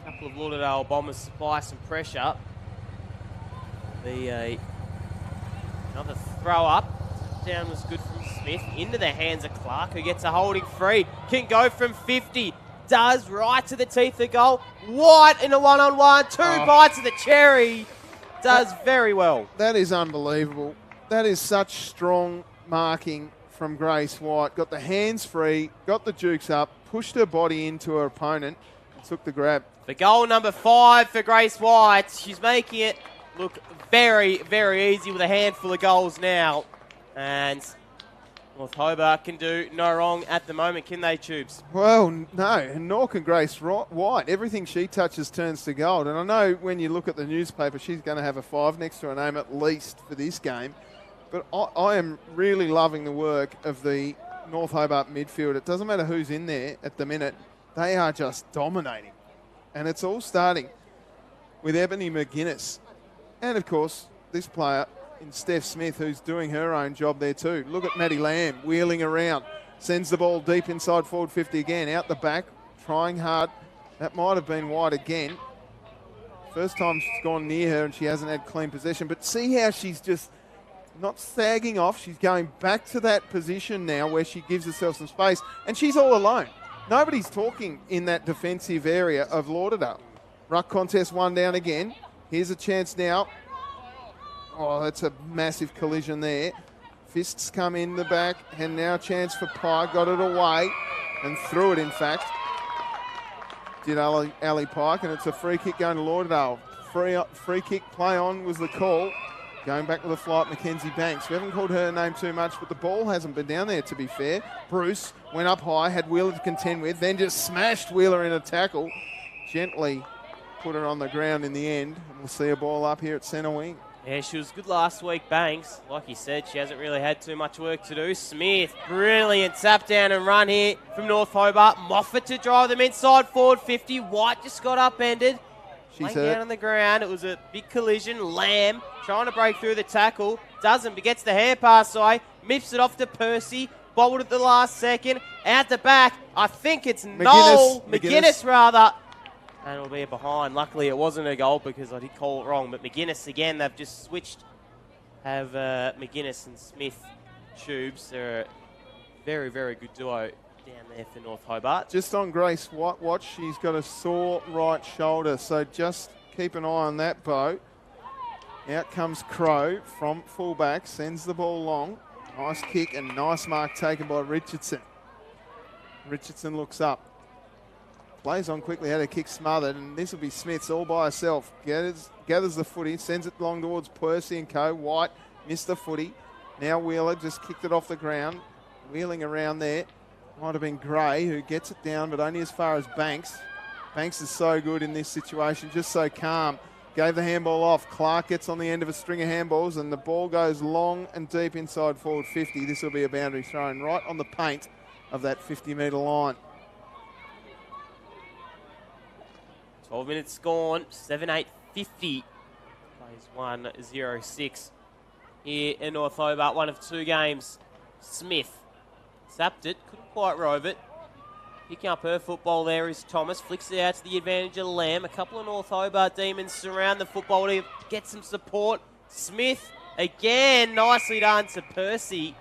A couple of Lauderdale Bombers supply some pressure. Another throw up. Down was good from Smith. Into the hands of Clark, who gets a holding free. Can go from 50. Does right to the teeth of goal. White in a one-on-one. 2 bites of the cherry. Does very well. That is unbelievable. That is such strong marking from Grace White. Got the hands free, got the jukes up, pushed her body into her opponent, and took the grab. For goal number 5 for Grace White. She's making it look very, very easy with a handful of goals now. And North Hobart can do no wrong at the moment, can they, Tubes? Well, no, and nor can Grace White. Everything she touches turns to gold. And I know when you look at the newspaper, she's going to have a 5 next to her name at least for this game. But I am really loving the work of the North Hobart midfield. It doesn't matter who's in there at the minute. They are just dominating. And it's all starting with Ebony McGuinness. And, of course, this player in Steph Smith, who's doing her own job there too. Look at Maddie Lamb wheeling around. Sends the ball deep inside forward 50 again. Out the back, trying hard. That might have been wide again. First time she's gone near her and she hasn't had clean possession. But see how she's just not sagging off. She's going back to that position now where she gives herself some space. And she's all alone. Nobody's talking in that defensive area of Lauderdale. Ruck contest, 1 down again. Here's a chance now. Oh, that's a massive collision there. Fists come in the back, and now a chance for Pike. Got it away and threw it, in fact. Did Ali Pike, and it's a free kick going to Lauderdale. Free kick play on was the call. Going back with the flight, Mackenzie Banks. We haven't called her name too much, but the ball hasn't been down there, to be fair. Bruce went up high, had Wheeler to contend with, then just smashed Wheeler in a tackle. Gently put her on the ground in the end. And we'll see a ball up here at centre wing. Yeah, she was good last week, Banks. Like you said, she hasn't really had too much work to do. Smith, brilliant tap down and run here from North Hobart. Moffat to drive them inside forward 50. White just got upended. She's Laying down on the ground. It was a big collision. Lamb trying to break through the tackle. Doesn't, but gets the hand pass away. Mips it off to Percy. Bobbled at the last second. Out the back. I think it's Noel. McGuinness, rather. And it'll be a behind. Luckily, it wasn't a goal because I did call it wrong. But McGuinness, again, they've just switched. Have McGuinness and Smith tubes. They're a very, very good duo down there for North Hobart. Just on Grace Watch, she's got a sore right shoulder. So just keep an eye on that, Bo. Out comes Crow from fullback. Sends the ball long. Nice kick and nice mark taken by Richardson. Richardson looks up. Plays on quickly, had a kick smothered, and this will be Smith's all by herself. Gathers the footy, sends it long towards Percy and co. White missed the footy. Now Wheeler just kicked it off the ground. Wheeling around there. Might have been Gray who gets it down, but only as far as Banks. Banks is so good in this situation, just so calm. Gave the handball off. Clark gets on the end of a string of handballs, and the ball goes long and deep inside forward 50. This will be a boundary thrown right on the paint of that 50-metre line. 12 minutes gone, 7-8-50. Plays 1-0-6 here in North Hobart. One of two games. Smith zapped it, couldn't quite rove it. Picking up her football there is Thomas. Flicks it out to the advantage of Lamb. A couple of North Hobart Demons surround the football to get some support. Smith again, nicely done to Percy,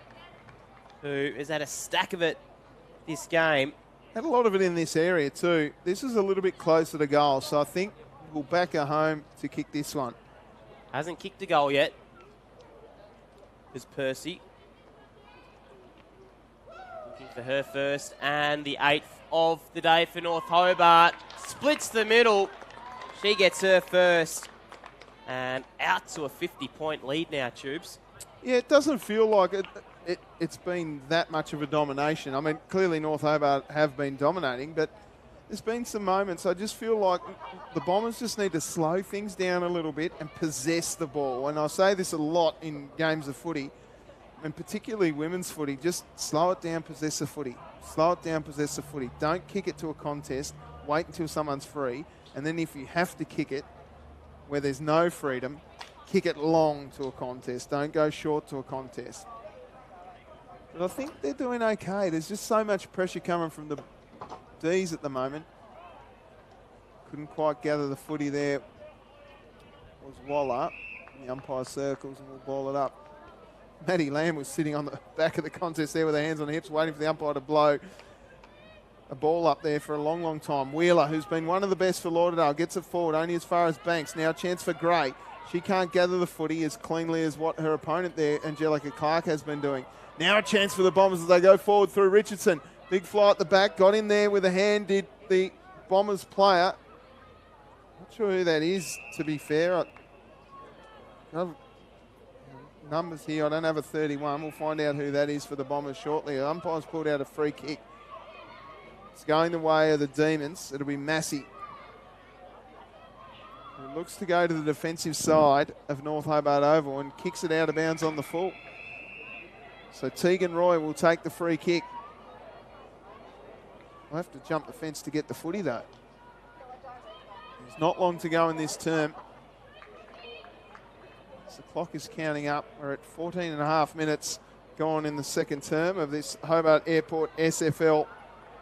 who has had a stack of it this game. Had a lot of it in this area too. This is a little bit closer to goal, so I think we'll back her home to kick this one. Hasn't kicked a goal yet. There's Percy. Looking for her first, and the 8th of the day for North Hobart. Splits the middle. She gets her first. And out to a 50-point lead now, Tubes. Yeah, it doesn't feel like it's been that much of a domination. I mean, clearly North Hobart have been dominating, but there's been some moments. I just feel like the Bombers just need to slow things down a little bit and possess the ball. And I say this a lot in games of footy, and particularly women's footy. Just slow it down, possess the footy. Slow it down, possess the footy. Don't kick it to a contest. Wait until someone's free. And then if you have to kick it where there's no freedom, kick it long to a contest. Don't go short to a contest. But I think they're doing okay. There's just so much pressure coming from the D's at the moment. Couldn't quite gather the footy there. Was Waller in the umpire circles, and we'll ball it up. Maddie Lamb was sitting on the back of the contest there with her hands on her hips, waiting for the umpire to blow a ball up there for a long, long time. Wheeler, who's been one of the best for Lauderdale, gets it forward only as far as Banks. Now a chance for Gray. She can't gather the footy as cleanly as what her opponent there, Angelica Clark, has been doing. Now a chance for the Bombers as they go forward through Richardson. Big fly at the back, got in there with a hand, did the Bombers player. Not sure who that is, to be fair. I have numbers here, I don't have a 31. We'll find out who that is for the Bombers shortly. The umpire's pulled out a free kick. It's going the way of the Demons. It'll be Massey. Who looks to go to the defensive side of North Hobart Oval and kicks it out of bounds on the full. So Tegan Roy will take the free kick. I'll have to jump the fence to get the footy though. There's not long to go in this term. So the clock is counting up. We're at 14 and a half minutes gone in the second term of this Hobart Airport SFL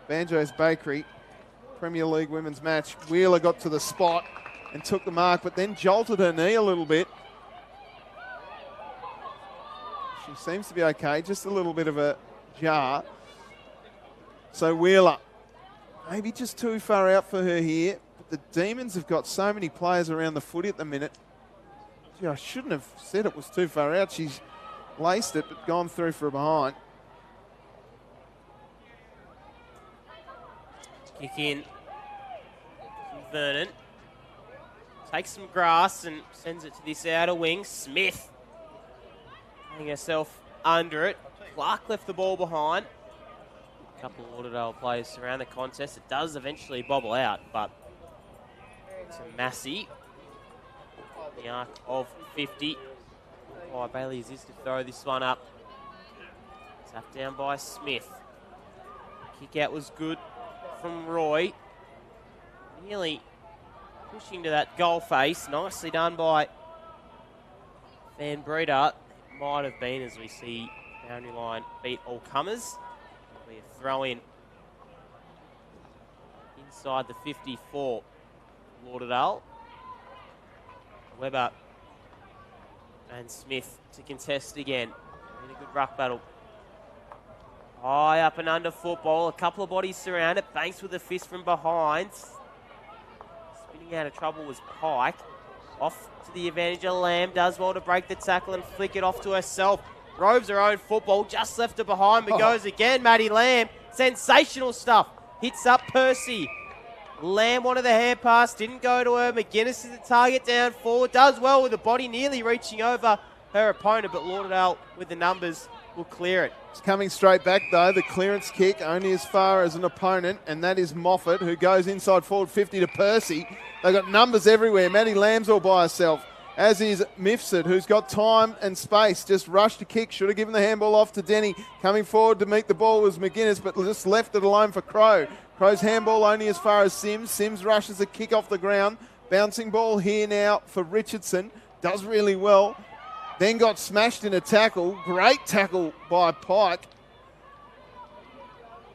Banjo's Bakery Premier League women's match. Wheeler got to the spot and took the mark, but then jolted her knee a little bit. She seems to be okay, just a little bit of a jar. So Wheeler, maybe just too far out for her here. But the Demons have got so many players around the footy at the minute. Gee, I shouldn't have said it was too far out. She's laced it, but gone through for a behind. Kick in. Vernon takes some grass and sends it to this outer wing. Smith getting herself under it. Clark left the ball behind. A couple of Lauderdale players surround the contest. It does eventually bobble out, but it's a Massey. The arc of 50. Oh, Bailey is to throw this one up. Tapped down by Smith. Kick out was good from Roy. Nearly pushing to that goal face. Nicely done by Van Breeder. Might have been, as we see boundary line beat all comers. It'll be a throw in inside the 54. Lauderdale. Webber and Smith to contest again. In a good ruck battle. High up and under football. A couple of bodies surround it. Banks with a fist from behind. Spinning out of trouble was Pike. Off to the advantage of Lamb. Does well to break the tackle and flick it off to herself. Roves her own football. Just left her behind. But goes again. Maddie Lamb. Sensational stuff. Hits up Percy. Lamb wanted the hand pass. Didn't go to her. McGuinness is the target down forward. Does well with the body nearly reaching over her opponent. But Lauderdale with the numbers will clear it. It's coming straight back, though. The clearance kick only as far as an opponent, and that is Moffat, who goes inside forward 50 to Percy. They've got numbers everywhere. Maddie Lamb's all by herself, as is Mifsud, who's got time and space. Just rushed to kick. Should have given the handball off to Denny. Coming forward to meet the ball was McGuinness, but just left it alone for Crow. Crow's handball only as far as Sims. Sims rushes the kick off the ground. Bouncing ball here now for Richardson. Does really well. Then got smashed in a tackle. Great tackle by Pike.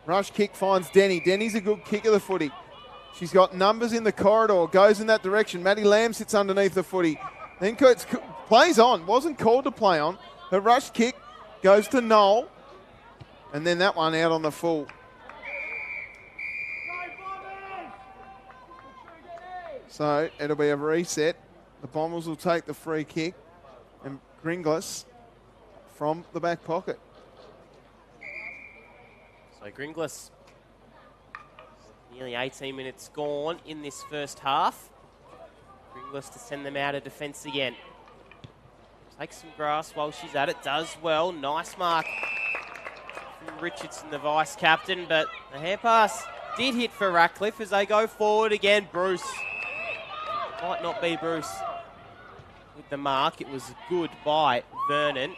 Rush kick finds Denny. Denny's a good kick of the footy. She's got numbers in the corridor. Goes in that direction. Maddie Lamb sits underneath the footy. Then plays on. Wasn't called to play on. Her rush kick goes to Noel. And then that one out on the full. So it'll be a reset. The Bombers will take the free kick. And Gringlas from the back pocket. So Gringlas, nearly 18 minutes gone in this first half. Gringlas to send them out of defence again. Takes some grass while she's at it. Does well. Nice mark from Richardson, the vice-captain. But the hand pass did hit for Ratcliffe as they go forward again. Bruce. Might not be Bruce with the mark. It was good by Vernon.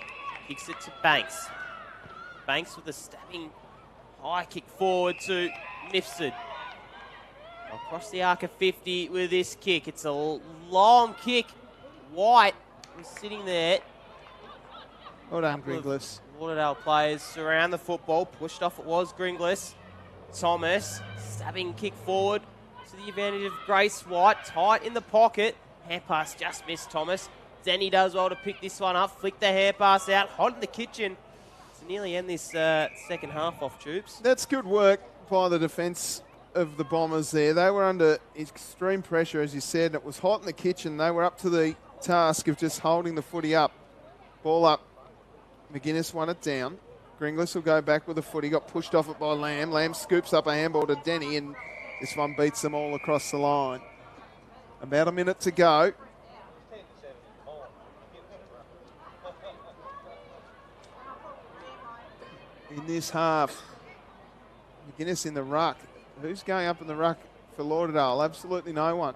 Kicks it to Banks. Banks with a stabbing high kick forward to Mifsud. Across the arc of 50 with this kick. It's a long kick. White was sitting there. Well done, Gringlas. Lauderdale players surround the football. Pushed off it was Gringlas. Thomas, stabbing kick forward to the advantage of Grace White. Tight in the pocket. Hand pass just missed Thomas. Denny does well to pick this one up. Flick the hand pass out. Hot in the kitchen to nearly end this second half off, Troops. That's good work by the defence of the Bombers there. They were under extreme pressure, as you said. It was hot in the kitchen. They were up to the task of just holding the footy up. Ball up. McGuinness won it down. Gringlas will go back with the footy. Got pushed off it by Lamb. Lamb scoops up a handball to Denny, and this one beats them all across the line. About a minute to go. In this half, McGuinness in the ruck. Who's going up in the ruck for Lauderdale? Absolutely no one.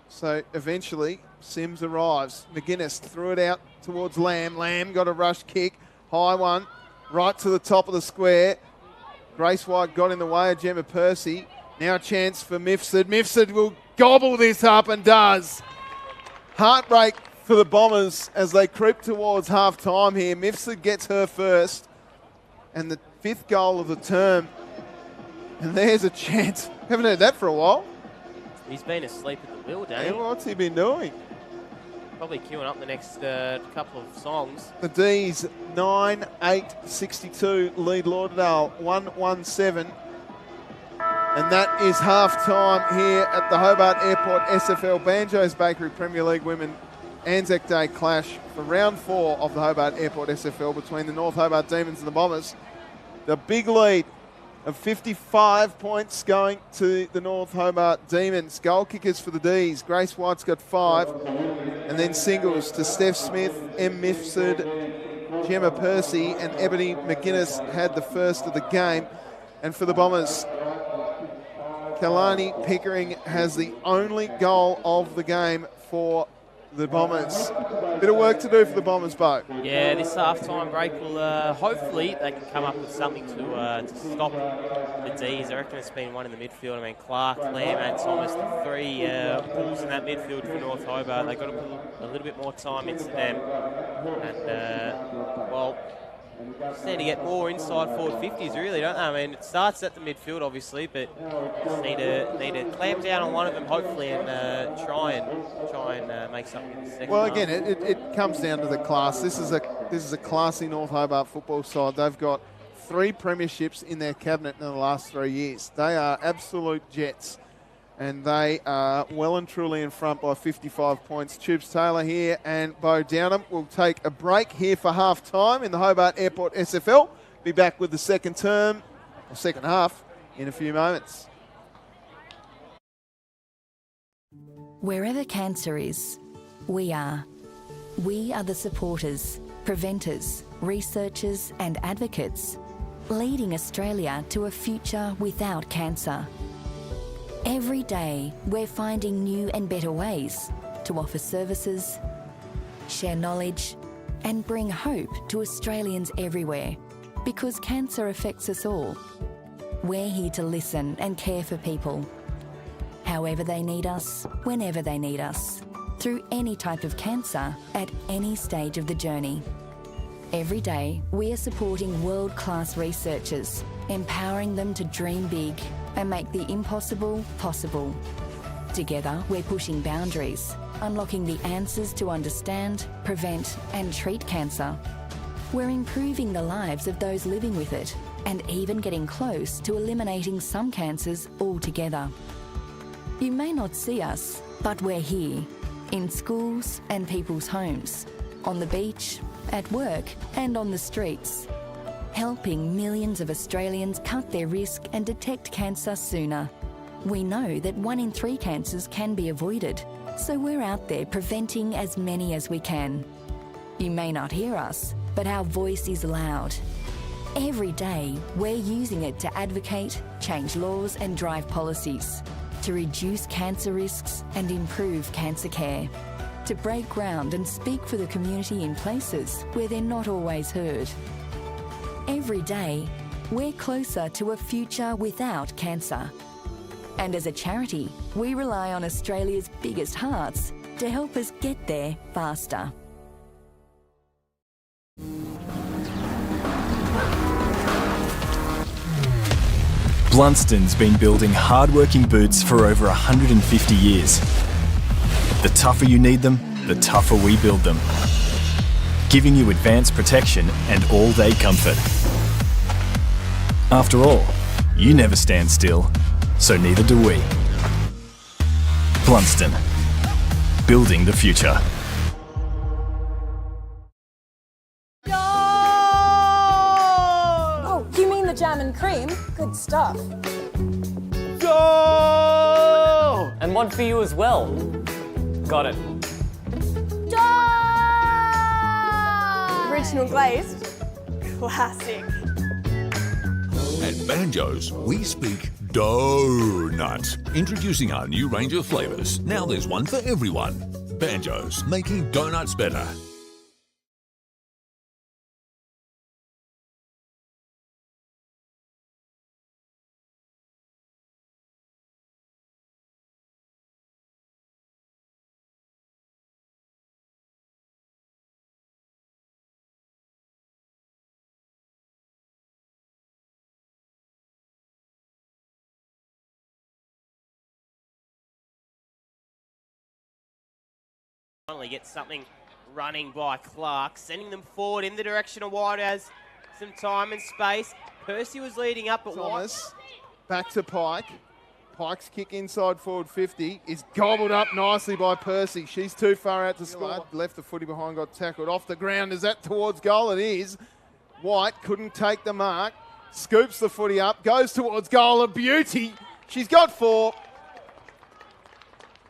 So eventually, Sims arrives. McGuinness threw it out towards Lamb. Lamb got a rush kick. High one, right to the top of the square. Grace White got in the way of Gemma Percy. Now a chance for Mifsud. Mifsud will gobble this up and does. Heartbreak for the Bombers as they creep towards half-time here. Mifsud gets her first. And the fifth goal of the term. And there's a chance. Haven't heard that for a while. He's been asleep at the wheel, Danny. Yeah, what's he been doing? Probably queuing up the next couple of songs. The D's 9-8-62 lead Lauderdale 1-1-7. And that is half-time here at the Hobart Airport SFL Banjo's Bakery Premier League Women Anzac Day clash for round 4 of the Hobart Airport SFL between the North Hobart Demons and the Bombers. The big lead of 55 points going to the North Hobart Demons. Goal kickers for the D's. Grace White's got 5. And then singles to Steph Smith, M. Mifsud, Gemma Percy and Ebony McGuinness had the first of the game. And for the Bombers, Kalani Pickering has the only goal of the game for the Bombers. Bit of work to do for the Bombers, Bo. Yeah, this half-time break will hopefully they can come up with something to stop the D's. I reckon it's been one in the midfield. I mean, Clark, Lamb and Thomas, the three bulls in that midfield for North Hobart. They've got to put a little bit more time into them. And, well, just need to get more inside forward 50s, really, don't they? I mean, it starts at the midfield, obviously, but just need to clamp down on one of them, hopefully, and try and make something in the second Well, half. again, it comes down to the class. This is a classy North Hobart football side. They've got 3 premierships in their cabinet in the last 3 years. They are absolute jets, and they are well and truly in front by 55 points. Tubes Taylor here and Bo Downham will take a break here for half-time in the Hobart Airport SFL. Be back with the second half in a few moments. Wherever cancer is, we are. We are the supporters, preventers, researchers and advocates, leading Australia to a future without cancer. Every day, we're finding new and better ways to offer services, share knowledge, and bring hope to Australians everywhere, because cancer affects us all. We're here to listen and care for people, however they need us, whenever they need us, through any type of cancer, at any stage of the journey. Every day, we are supporting world-class researchers, empowering them to dream big and make the impossible possible. Together, we're pushing boundaries, unlocking the answers to understand, prevent and treat cancer. We're improving the lives of those living with it, and even getting close to eliminating some cancers altogether. You may not see us, but we're here, in schools and people's homes, on the beach, at work and on the streets, helping millions of Australians cut their risk and detect cancer sooner. We know that 1 in 3 cancers can be avoided, so we're out there preventing as many as we can. You may not hear us, but our voice is loud. Every day, we're using it to advocate, change laws and drive policies, to reduce cancer risks and improve cancer care, to break ground and speak for the community in places where they're not always heard. Every day, we're closer to a future without cancer. And as a charity, we rely on Australia's biggest hearts to help us get there faster. Blunston's been building hard-working boots for over 150 years. The tougher you need them, the tougher we build them, giving you advanced protection and all-day comfort. After all, you never stand still, so neither do we. Blunston, building the future. Oh, you mean the jam and cream? Good stuff. Goal! And one for you as well. Got it. Original glazed. Classic. At Banjo's, we speak donut. Introducing our new range of flavours. Now there's one for everyone. Banjo's, making donuts better. Finally get something running by Clark, sending them forward in the direction of White as some time and space. Percy was leading up, but Thomas, back to Pike. Pike's kick inside forward 50 is gobbled up nicely by Percy. She's too far out to score. Left the footy behind, got tackled off the ground. Is that towards goal? It is. White couldn't take the mark. Scoops the footy up, goes towards goal. A beauty. She's got 4.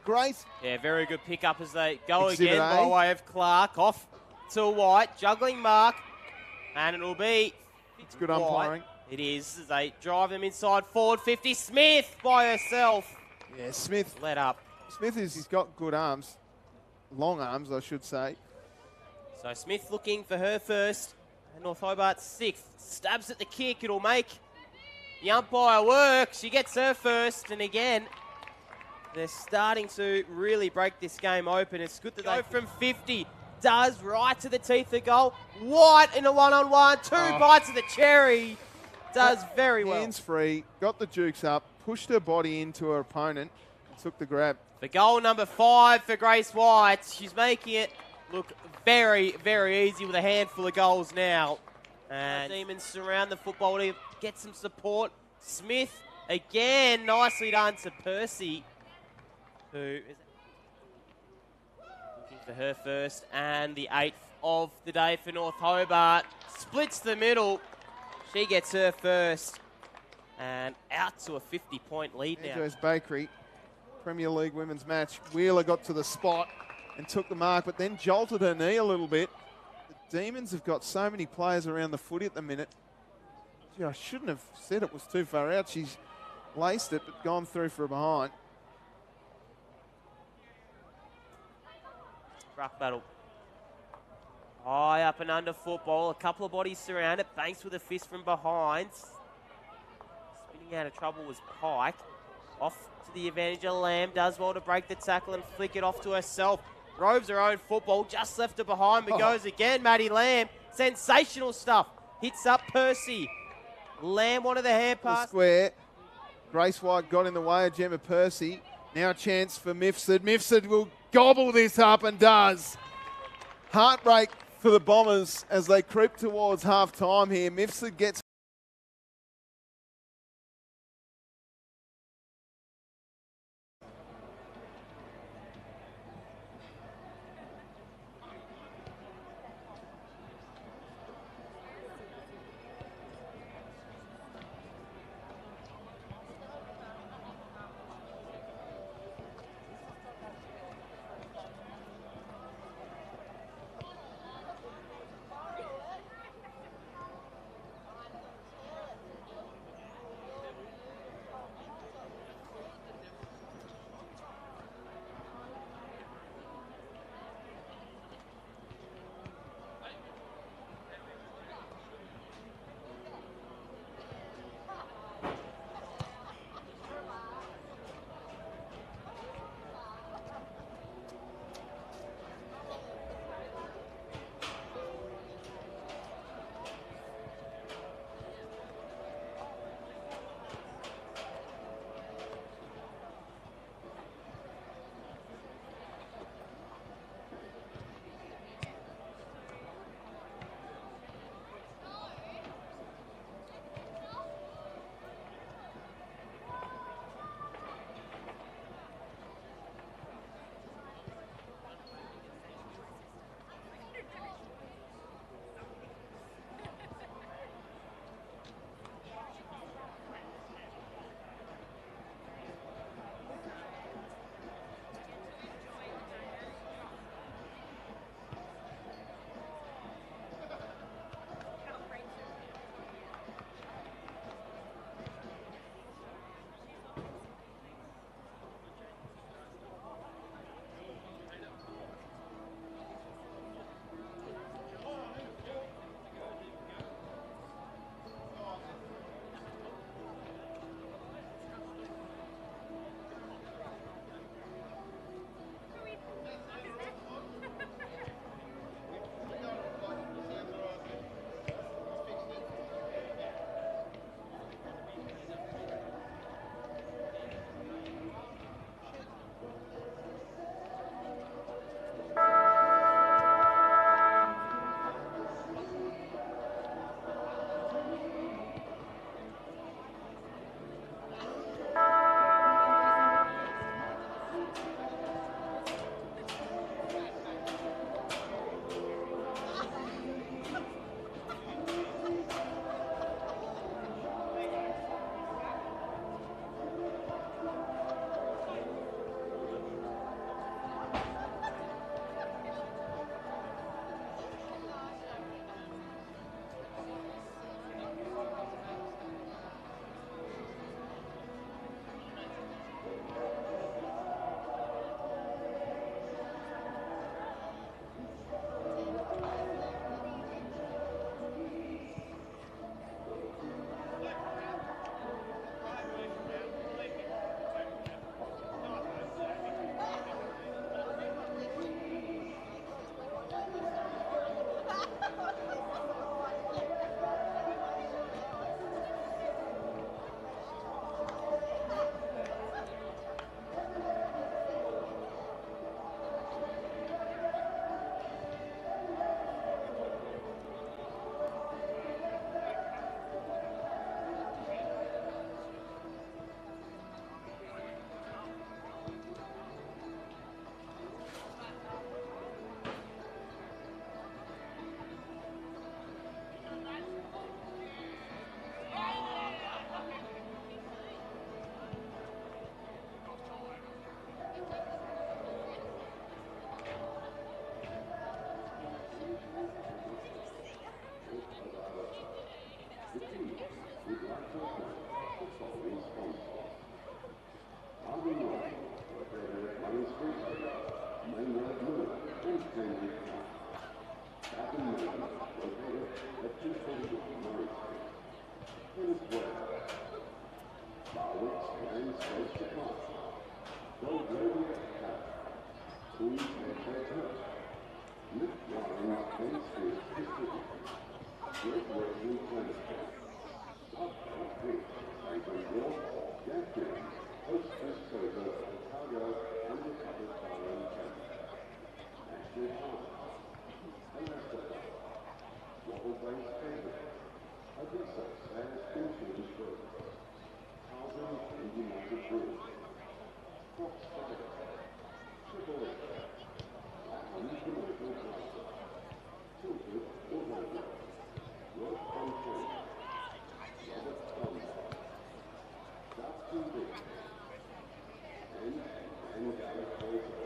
Great. Yeah, very good pick up as they go Exhibit again A. by way of Clark. Off to White, juggling mark. And it'll be... It's good umpiring. It is, as they drive them inside forward 50. Smith by herself. Yeah, Smith. Let up. He's got good arms. Long arms, I should say. So Smith looking for her first. And North Hobart 6th. Stabs at the kick. It'll make the umpire work. She gets her first. And again, they're starting to really break this game open. It's good that they go from 50. Does right to the teeth of goal. White in a one-on-one. Two bites of the cherry. Does very well. Hands free. Got the jukes up. Pushed her body into her opponent. And took the grab. For goal number 5 for Grace White. She's making it look very, very easy with a handful of goals now. And Demons surround the football to get some support. Smith again, nicely done to Percy, who is looking for her first and the 8th of the day for North Hobart. Splits the middle. She gets her first and out to a 50-point lead now. There goes Bakery. Premier League women's match. Wheeler got to the spot and took the mark, but then jolted her knee a little bit. The Demons have got so many players around the footy at the minute. Gee, I shouldn't have said it was too far out. She's laced it, but gone through for a behind. Ruck battle. High up and under football. A couple of bodies surround it. Banks with a fist from behind. Spinning out of trouble was Pike. Off to the advantage of Lamb. Does well to break the tackle and flick it off to herself. Robes her own football. Just left her behind, but goes again. Maddie Lamb. Sensational stuff. Hits up Percy. Lamb wanted the hand pass. Square. Grace White got in the way of Gemma Percy. Now a chance for Mifsud. Mifsud will gobble this up and does. Heartbreak for the Bombers as they creep towards half-time here. Mifsud gets Tennis player. Barwick's hands face to front. Go ready at cut. Squeeze and catch up. Lift lines and speed specific. Great Wesley tennis court. Stop and pitch. Open walk. Gap in. Hostess server. Cargo. Undercover follow tennis. National Park. Alaska. Wobble base favorite. Odessa stands infield first. Carlton and United Brewers. Fox Fighter. Triple X. Unconventional driver. Tilted or roller. Road control. Robert Conrad. Dark TV. And Gareth Fraser.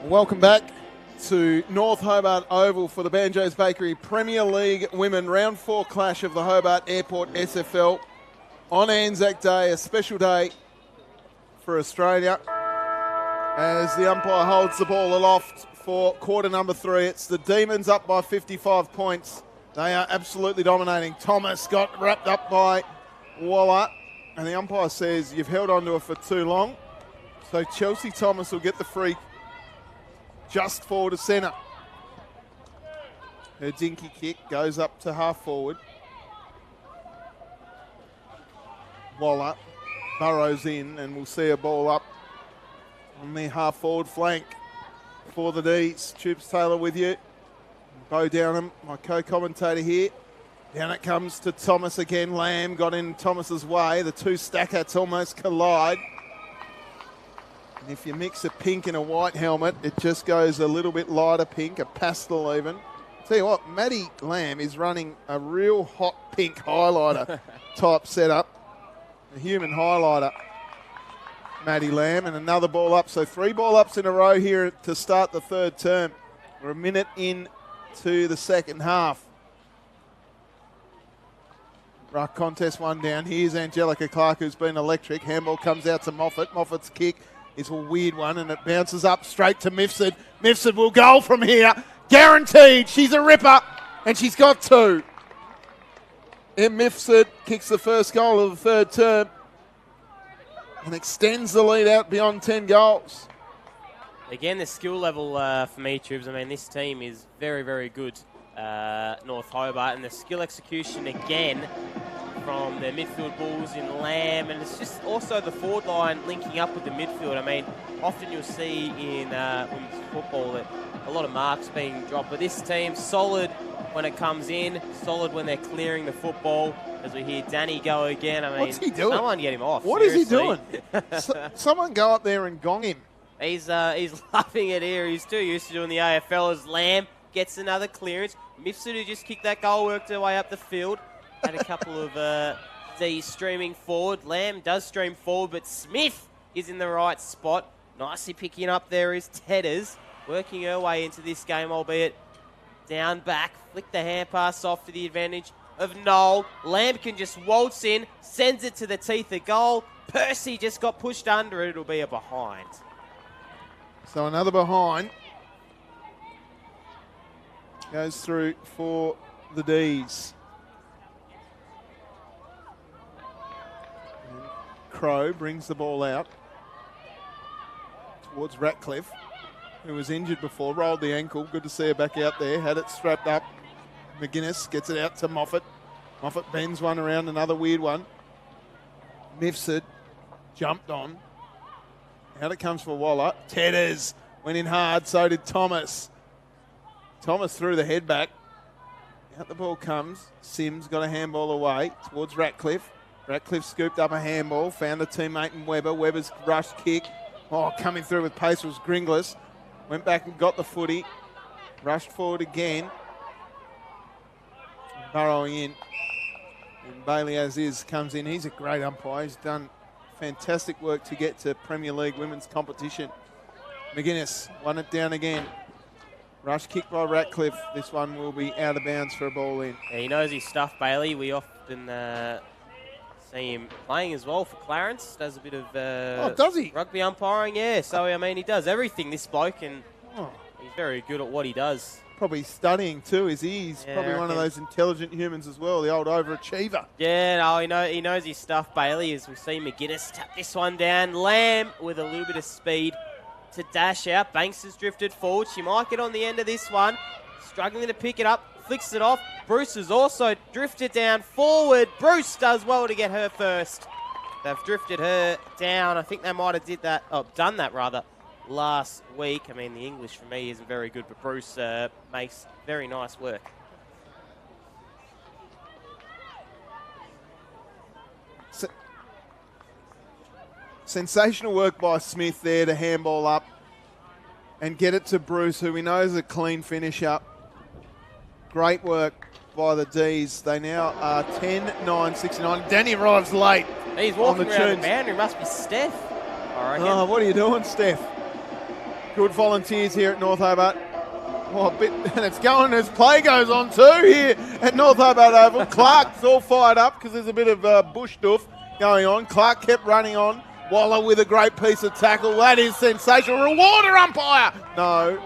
Welcome back to North Hobart Oval for the Banjos Bakery Premier League Women Round 4 clash of the Hobart Airport SFL on Anzac Day, a special day for Australia. As the umpire holds the ball aloft for quarter number 3, it's the Demons up by 55 points. They are absolutely dominating. Thomas got wrapped up by Waller, and the umpire says you've held on to her for too long. So Chelsea Thomas will get the free just forward to centre. Her dinky kick goes up to half forward. Waller burrows in, and we'll see a ball up on the half forward flank for the D's. Tubes Taylor with you. Bo Downham, my co-commentator here. Down it comes to Thomas again. Lamb got in Thomas's way. The two stackers almost collide. And if you mix a pink and a white helmet, it just goes a little bit lighter pink, a pastel even. Tell you what, Maddie Lamb is running a real hot pink highlighter type setup. A human highlighter, Maddie Lamb, and another ball up. So 3 ball ups in a row here to start the third term. We're a minute into the second half. Ruck contest one down. Here's Angelica Clark, who's been electric. Handball comes out to Moffat. Moffat's kick is a weird one, and it bounces up straight to Mifsud. Mifsud will goal from here. Guaranteed. She's a ripper, and she's got 2. And Mifsud kicks the first goal of the third term and extends the lead out beyond 10 goals. Again, the skill level for me, Tubes, I mean, this team is very, very good, North Hobart, and the skill execution again from the midfield bulls in Lamb, and it's just also the forward line linking up with the midfield. I mean, often you'll see in women's football that a lot of marks being dropped, but this team solid when it comes in, solid when they're clearing the football. As we hear Danny go again, I mean, what's he doing? Someone get him off. What seriously. is he doing? Someone go up there and gong him. He's loving it here. He's too used to doing the AFL as Lamb gets another clearance. Mifsud, who just kicked that goal, worked her way up the field. Had a couple of D's streaming forward. Lamb does stream forward, but Smith is in the right spot. Nicely picking up there is Tedders, working her way into this game, albeit down back. Flick the hand pass off to the advantage of Noel. Lamb can just waltz in, sends it to the teeth of goal. Percy just got pushed under it. It'll be a behind. So another behind goes through for the D's. And Crow brings the ball out towards Ratcliffe, who was injured before, rolled the ankle. Good to see her back out there. Had it strapped up. McGuinness gets it out to Moffat. Moffat bends one around, another weird one. Mifsud jumped on. Out it comes for Waller. Tedders went in hard, so did Thomas. Thomas threw the head back. Out the ball comes. Sims got a handball away towards Ratcliffe. Ratcliffe scooped up a handball, found a teammate in Webber. Webber's rush kick. Oh, coming through with pace was Gringlas. Went back and got the footy. Rushed forward again. Burrowing in. And Bailey, as is, comes in. He's a great umpire. He's done fantastic work to get to Premier League women's competition. McGuinness won it down again. Rush kick by Ratcliffe. This one will be out of bounds for a ball in. Yeah, he knows his stuff, Bailey. We often see him playing as well for Clarence. Does a bit of does he? Rugby umpiring, yeah. So, I mean, he does everything, this bloke, and he's very good at what he does. Probably studying too, is he? He's probably one of those intelligent humans as well, the old overachiever. Yeah, no, he knows his stuff, Bailey, as we see McGuinness tap this one down. Lamb with a little bit of speed to dash out. Banks has drifted forward. She might get on the end of this one. Struggling to pick it up. Flicks it off. Bruce has also drifted down forward. Bruce does well to get her first. They've drifted her down. I think they might have done that last week. I mean, the English for me isn't very good, but Bruce makes very nice work. Sensational work by Smith there to handball up and get it to Bruce, who we know is a clean finisher. Great work by the D's. They now are 10-9-69. Danny arrives late. He's walking around the boundary. Must be Steph. I reckon. Oh, what are you doing, Steph? Good volunteers here at North Hobart. Oh, a bit, and it's going as play goes on too here at North Hobart Oval. Clark's all fired up because there's a bit of bush doof going on. Clark kept running on. Waller with a great piece of tackle. That is sensational. Rewarder, umpire! No.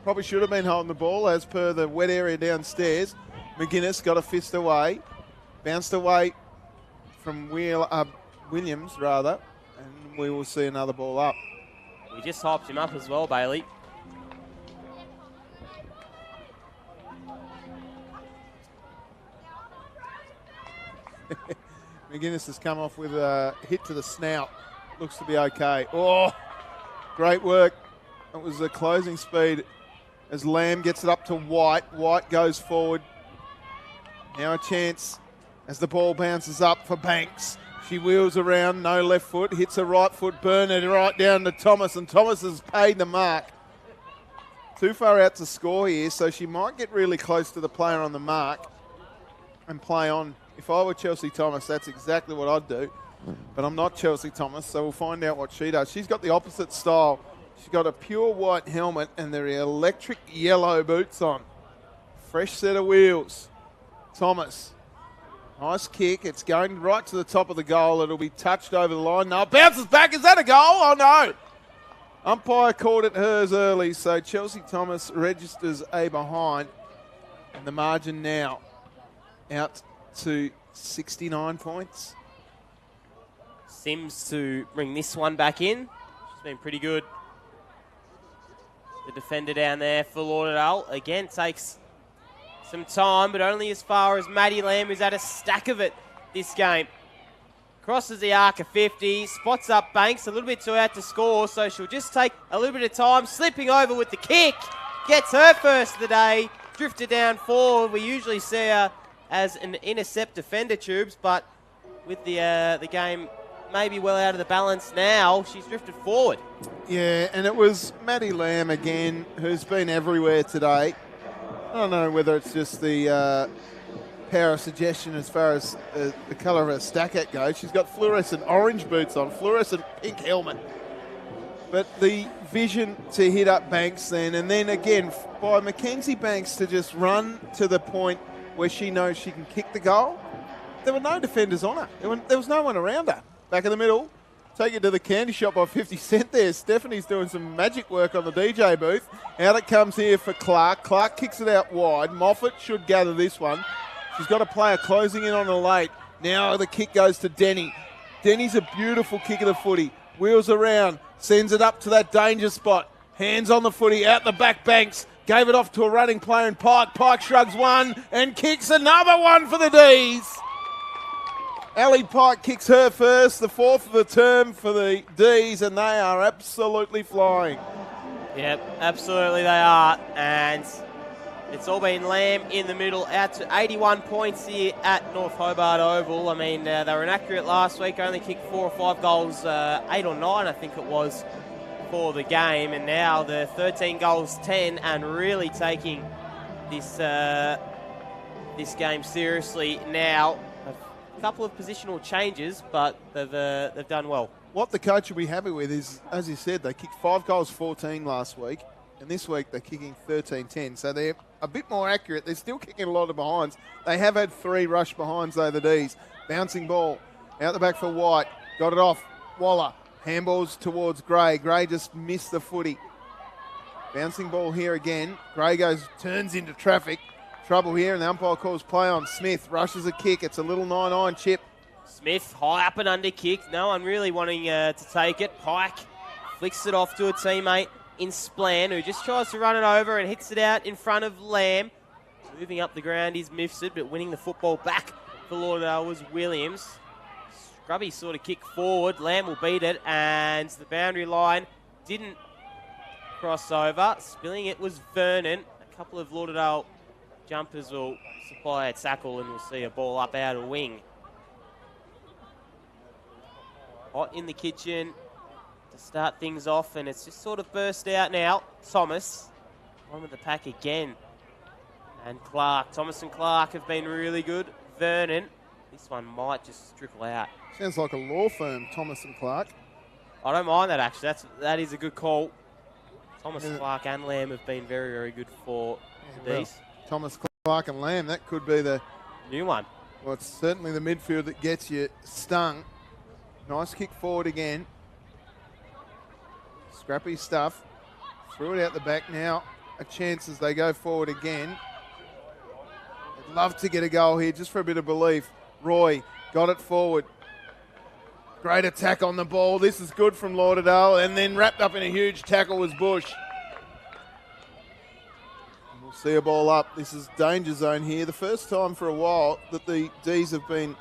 Probably should have been holding the ball as per the wet area downstairs. McGuinness got a fist away. Bounced away from Williams, rather. And we will see another ball up. We just hyped him up as well, Bailey. McGuinness has come off with a hit to the snout. Looks to be okay. Oh, great work. It was the closing speed as Lamb gets it up to White. White goes forward. Now a chance as the ball bounces up for Banks. She wheels around, no left foot, hits her right foot, Bernard right down to Thomas, and Thomas has paid the mark. Too far out to score here, so she might get really close to the player on the mark and play on. If I were Chelsea Thomas, that's exactly what I'd do. But I'm not Chelsea Thomas, so we'll find out what she does. She's got the opposite style. She's got a pure white helmet and the electric yellow boots on. Fresh set of wheels. Thomas. Nice kick. It's going right to the top of the goal. It'll be touched over the line. No, it bounces back. Is that a goal? Oh, no. Umpire called it hers early, so Chelsea Thomas registers a behind. And the margin now out to 69 points. Sims to bring this one back in. She's been pretty good. The defender down there for Lauderdale. Again, takes some time, but only as far as Maddie Lamb, who's had a stack of it this game. Crosses the arc of 50, spots up Banks, a little bit too out to score, so she'll just take a little bit of time, slipping over with the kick. Gets her first of the day, drifted down forward. We usually see her as an intercept defender, Tubes, but with the game maybe well out of the balance now, she's drifted forward. Yeah, and it was Maddie Lamb again, who's been everywhere today. I don't know whether it's just the power of suggestion as far as the colour of her stacket goes. She's got fluorescent orange boots on, fluorescent pink helmet. But the vision to hit up Banks then, and then again by Mackenzie Banks to just run to the point where she knows she can kick the goal. There were no defenders on her. There was no one around her. Back in the middle. Take it to the candy shop by 50 Cent there. Stephanie's doing some magic work on the DJ booth. Out it comes here for Clark. Clark kicks it out wide. Moffat should gather this one. She's got a player closing in on her late. Now the kick goes to Denny. Denny's a beautiful kick of the footy. Wheels around. Sends it up to that danger spot. Hands on the footy. Out the back. Banks. Gave it off to a running player in Pike. Pike shrugs one and kicks another one for the D's. Ali Pike kicks her first, the fourth of the term for the D's, and they are absolutely flying. Yep, absolutely they are. And it's all been Lamb in the middle, out to 81 points here at North Hobart Oval. I mean, they were inaccurate last week, only kicked 4 or 5 goals, 8 or 9 I think it was, for the game. And now the 13 goals, 10, and really taking this game seriously now. A couple of positional changes, but they've done well. What the coach will be happy with is, as you said, they kicked 5 goals, 14 last week, and this week they're kicking 13-10. So they're a bit more accurate. They're still kicking a lot of behinds. They have had 3 rush behinds though, the D's. Bouncing ball out the back for White. Got it off. Waller. Handballs towards Gray. Gray just missed the footy. Bouncing ball here again. Gray turns into traffic. Trouble here, and the umpire calls play on. Smith rushes a kick. It's a little 9-9 chip. Smith, high up and under kick. No one really wanting to take it. Pike flicks it off to a teammate in Splan, who just tries to run it over and hits it out in front of Lamb. Moving up the ground is Mifsud, but winning the football back for Lauderdale was Williams. Scrubby sort of kick forward. Lamb will beat it, and the boundary line didn't cross over. Spilling it was Vernon. A couple of Lauderdale jumpers will supply a tackle, and we'll see a ball up out of wing. Hot in the kitchen to start things off, and it's just sort of burst out now. Thomas, on with the pack again. And Clark. Thomas and Clark have been really good. Vernon, this one might just trickle out. Sounds like a law firm, Thomas and Clark. I don't mind that, actually. That is a good call. Thomas Clark and Lamb have been very, very good for these. Thomas Clark and Lamb, that could be the New one. Well, it's certainly the midfield that gets you stung. Nice kick forward again. Scrappy stuff. Threw it out the back now. A chance as they go forward again. I'd love to get a goal here just for a bit of belief. Roy got it forward. Great attack on the ball. This is good from Lauderdale. And then wrapped up in a huge tackle was Bush. We'll see a ball up. This is danger zone here. The first time for a while that the D's have been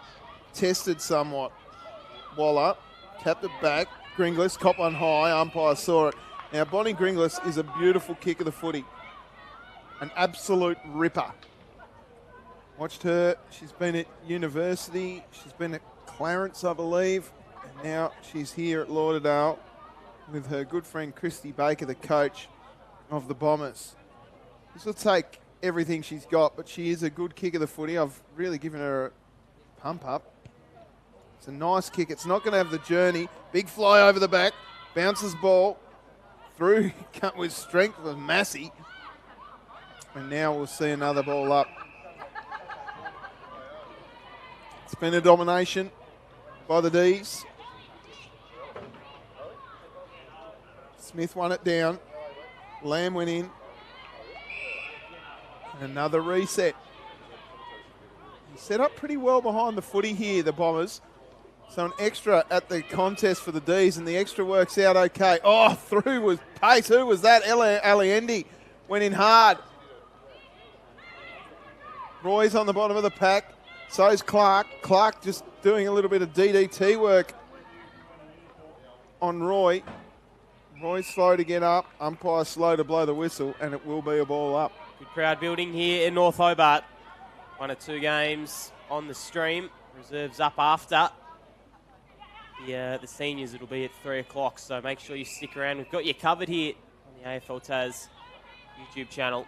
tested somewhat. Waller tapped it back. Gringlas, cop one high. Umpire saw it. Now, Bonnie Gringlas is a beautiful kick of the footy. An absolute ripper. Watched her. She's been at university. She's been at Clarence, I believe. And now she's here at Lauderdale with her good friend Christy Baker, the coach of the Bombers. This will take everything she's got, but she is a good kick of the footy. I've really given her a pump up. It's a nice kick. It's not going to have the journey. Big fly over the back. Bounces ball. Through with strength with Massey. And now we'll see another ball up. It's been a domination by the D's. Smith won it down. Lamb went in. And another reset. He set up pretty well behind the footy here, the Bombers. So an extra at the contest for the D's, and the extra works out okay. Oh, through was pace. Who was that? Alliendi went in hard. Roy's on the bottom of the pack. So's Clark. Clark just doing a little bit of DDT work on Roy. Roy's slow to get up. Umpire slow to blow the whistle, and it will be a ball up. Good crowd building here in North Hobart. 1 or 2 games on the stream. Reserves up after. The seniors, it'll be at 3 o'clock, so make sure you stick around. We've got you covered here on the AFL Tas YouTube channel.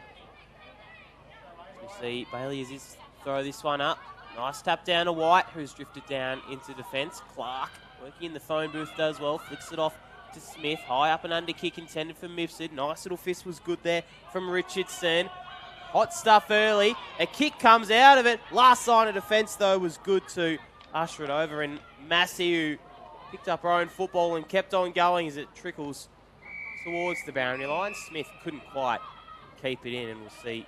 As we see Bailey is throw this one up. Nice tap down to White, who's drifted down into defence. Clark working in the phone booth does well, flicks it off to Smith. High up and under kick intended for Mifsud. Nice little fist was good there from Richardson. Hot stuff early. A kick comes out of it. Last sign of defence, though, was good to usher it over. And Massey, who picked up her own football and kept on going as it trickles towards the boundary line. Smith couldn't quite keep it in, and we'll see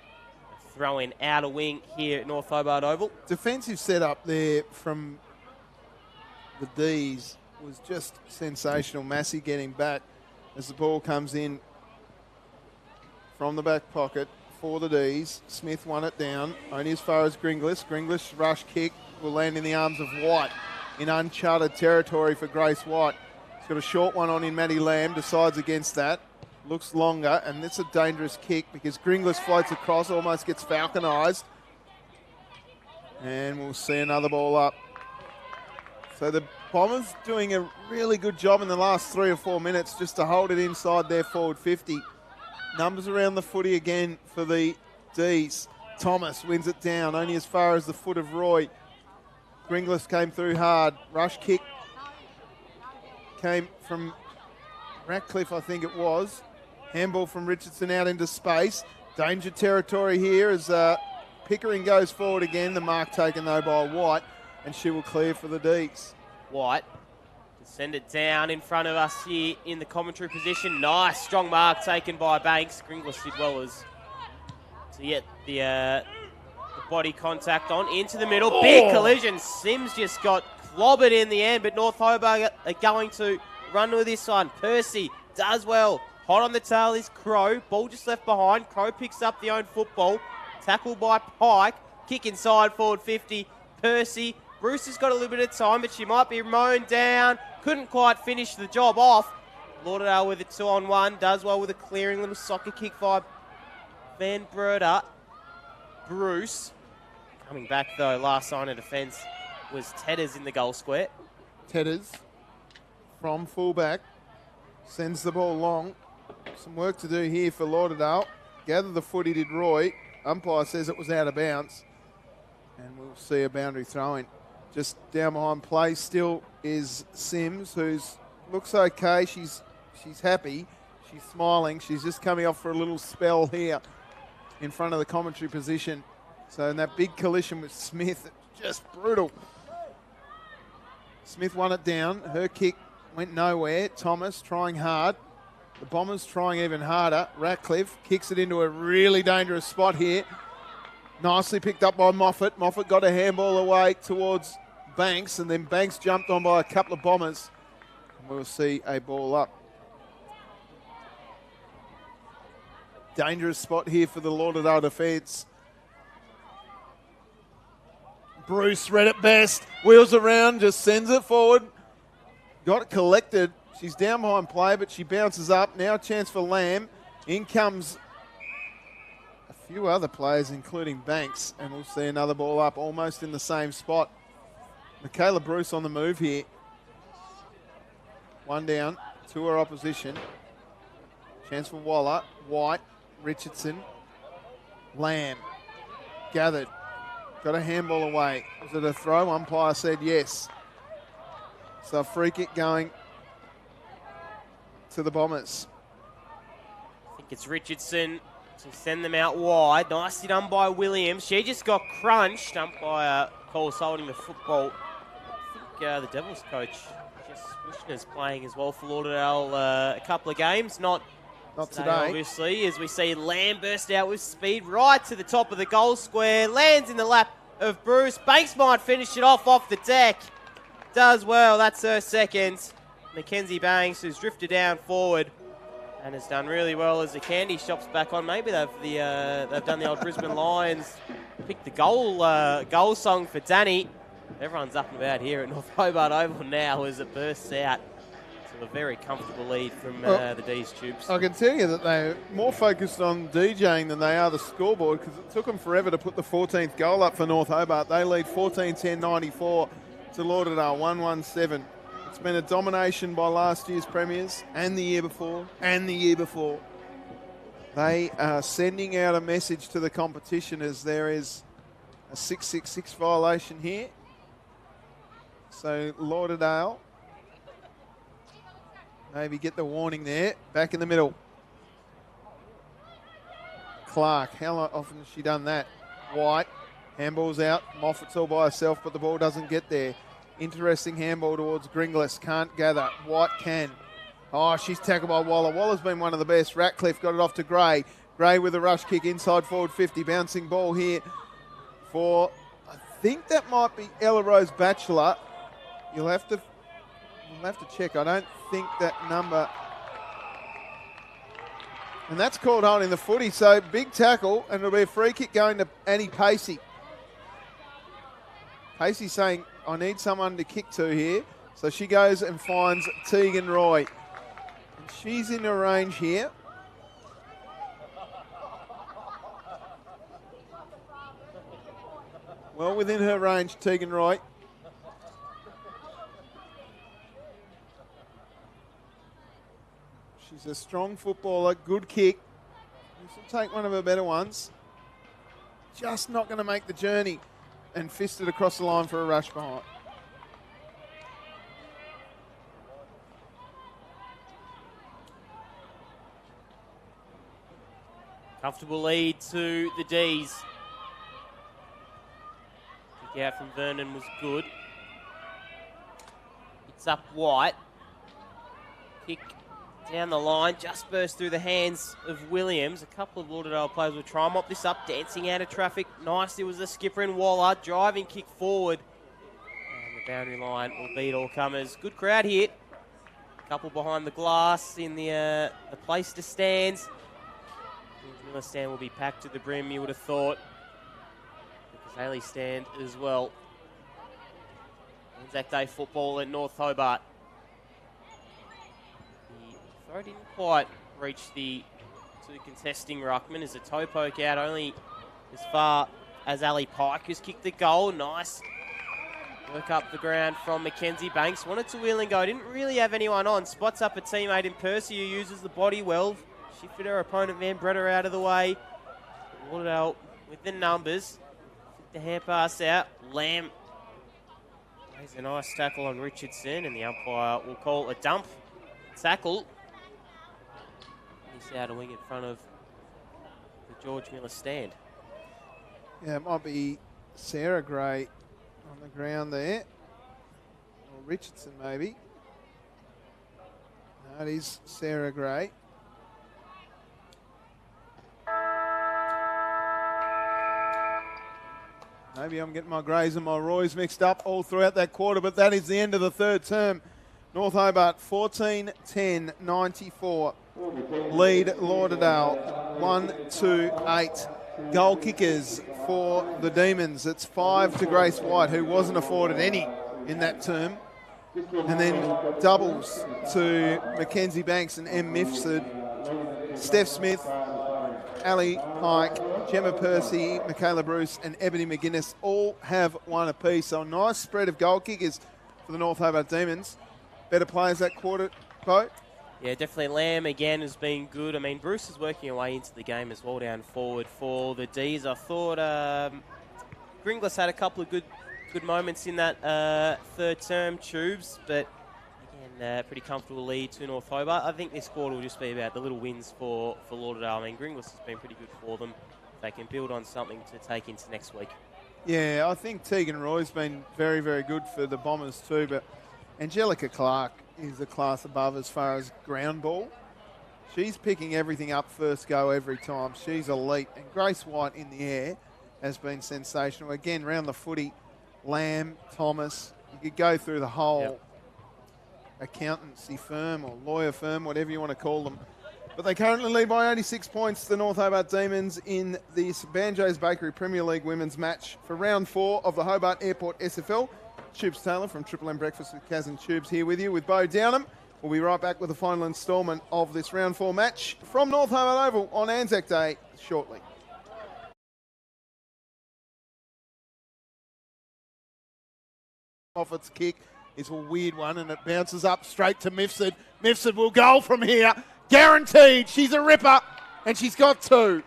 a throw in outer wing here at North Hobart Oval. Defensive setup there from the D's was just sensational. Massey getting back as the ball comes in from the back pocket for the D's. Smith won it down, only as far as Gringlas. Gringlas rush kick will land in the arms of White in uncharted territory for Grace White. He's got a short one on in Matty Lamb, decides against that. Looks longer, and it's a dangerous kick because Gringlas floats across, almost gets falconised. And we'll see another ball up. So the Bombers doing a really good job in the last 3 or 4 minutes just to hold it inside their forward 50. Numbers around the footy again for the D's. Thomas wins it down, only as far as the foot of Roy. Gringlas came through hard. Rush kick came from Ratcliffe, I think it was. Handball from Richardson out into space. Danger territory here as Pickering goes forward again. The mark taken though by White, and she will clear for the Deeks. White to send it down in front of us here in the commentary position. Nice strong mark taken by Banks. Gringlas did well as to get the body contact on into the middle. Big collision. Sims just got clobbered in the end, but North Hobart are going to run with this one. Percy does well. Hot on the tail is Crow. Ball just left behind. Crow picks up the own football. Tackled by Pike. Kick inside forward 50. Percy. Bruce has got a little bit of time, but she might be mown down. Couldn't quite finish the job off. Lauderdale with a 2-on-1. Does well with a clearing little soccer kick by Van Breda. Bruce. Coming back, though, last sign of defence was Tedders in the goal square. Tedders from fullback sends the ball long. Some work to do here for Lauderdale. Gather the footy did Roy. Umpire says it was out of bounds. And we'll see a boundary throw-in. Just down behind play still is Sims, who's looks okay. She's happy. She's smiling. She's just coming off for a little spell here in front of the commentary position. So in that big collision with Smith, just brutal. Smith won it down. Her kick went nowhere. Thomas trying hard. The Bombers trying even harder. Ratcliffe kicks it into a really dangerous spot here. Nicely picked up by Moffat. Moffat got a handball away towards Banks, and then Banks jumped on by a couple of Bombers. And we'll see a ball up. Dangerous spot here for the Lauderdale defence. Bruce read it best. Wheels around, just sends it forward. Got it collected. She's down behind play, but she bounces up. Now a chance for Lamb. In comes a few other players, including Banks, and we'll see another ball up almost in the same spot. Michaela Bruce on the move here. One down to her opposition. Chance for Waller. White, Richardson, Lamb. Gathered. Got a handball away. Was it a throw? Umpire said yes. So a free kick going to the Bombers. I think it's Richardson to send them out wide. Nicely done by Williams. She just got crunched. Umpire calls holding the football. I think the Devils coach, Jess Bushner's playing as well for Lauderdale a couple of games. Not today, obviously, as we see Lamb burst out with speed right to the top of the goal square. Lands in the lap of Bruce. Banks might finish it off the deck. Does well. That's her second. Mackenzie Banks, who's drifted down forward and has done really well as the candy shop's back on. Maybe they've done the old Brisbane Lions, picked the goal song for Danny. Everyone's up and about here at North Hobart Oval now as it bursts out to a very comfortable lead from the D's Tubes. I can tell you that they're more focused on DJing than they are the scoreboard, because it took them forever to put the 14th goal up for North Hobart. They lead 14-10-94 to Lauderdale 1-1-7. It's been a domination by last year's premiers and the year before and the year before. They are sending out a message to the competition as there is a 666 violation here. So Lauderdale maybe get the warning there. Back in the middle. Clark, how often has she done that? White, handball's out. Moffat's all by herself, but the ball doesn't get there. Interesting handball towards Gringlas. Can't gather. White can. Oh, she's tackled by Waller. Waller's been one of the best. Ratcliffe got it off to Gray. Gray with a rush kick inside forward 50. Bouncing ball here for, I think that might be Ella Rose Batchelor. We'll have to check. I don't think that number. And that's called holding the footy. So big tackle, and it'll be a free kick going to Annie Pacey. Pacey saying, I need someone to kick to here. So she goes and finds Tegan Roy. And she's in her range here. Well within her range, Tegan Roy. She's a strong footballer, good kick. She'll take one of her better ones. Just not going to make the journey. And fisted across the line for a rush behind. Comfortable lead to the D's. Kick out from Vernon was good. It's up White. Kick down the line, just burst through the hands of Williams. A couple of Lauderdale players will try and mop this up, dancing out of traffic. Nicely was the skipper in Waller, driving kick forward. And the boundary line will beat all comers. Good crowd here. A couple behind the glass in the place to stands. The Miller stand will be packed to the brim, you would have thought. The Haley stand as well. Anzac Day football at North Hobart. The throw didn't quite reach the two contesting ruckman as a toe poke out only as far as Ali Pike has kicked the goal. Nice work up the ground from Mackenzie Banks. Wanted to wheel and go. Didn't really have anyone on. Spots up a teammate in Percy who uses the body well. Shifted her opponent Van Breder out of the way. Lauderdale with the numbers. The hand pass out. Lamb There's a nice tackle on Richardson, and the umpire will call a dump tackle. He's out a wing in front of the George Miller stand. Yeah, it might be Sarah Gray on the ground there. Or Richardson, maybe. No, it is Sarah Gray. Maybe I'm getting my Greys and my Roys mixed up all throughout that quarter, but that is the end of the third term. North Hobart 14-10-94. Lead Lauderdale 1-2-8. Goal kickers for the Demons. It's 5 to Grace White, who wasn't afforded any in that term. And then doubles to Mackenzie Banks and M. Mifsud. Steph Smith, Ali Pike, Gemma Percy, Michaela Bruce and Ebony McGuinness all have one apiece. So a nice spread of goal kickers for the North Hobart Demons. Better players that quarter, Bo? Yeah, definitely. Lamb again has been good. I mean, Bruce is working her way into the game as well down forward for the D's. I thought Gringlas had a couple of good moments in that third term, Tubes, but again, pretty comfortable lead to North Hobart. I think this quarter will just be about the little wins for Lauderdale. I mean, Gringlas has been pretty good for them. They can build on something to take into next week. Yeah, I think Tegan Roy's been very, very good for the Bombers too, but Angelica Clark is a class above as far as ground ball. She's picking everything up first go every time. She's elite. And Grace White in the air has been sensational. Again, round the footy, Lamb, Thomas, you could go through the whole accountancy firm or lawyer firm, whatever you want to call them. But they currently lead by 86 points, the North Hobart Demons, in this Banjo's Bakery Premier League women's match for round 4 of the Hobart Airport SFL. Tubes Taylor from Triple M Breakfast with Kaz and Tubes here with you with Bo Downham. We'll be right back with the final instalment of this round 4 match from North Hobart Oval on Anzac Day shortly. Off its kick is a weird one and it bounces up straight to Mifsud. Mifsud will goal from here. Guaranteed. She's a ripper and she's got 2.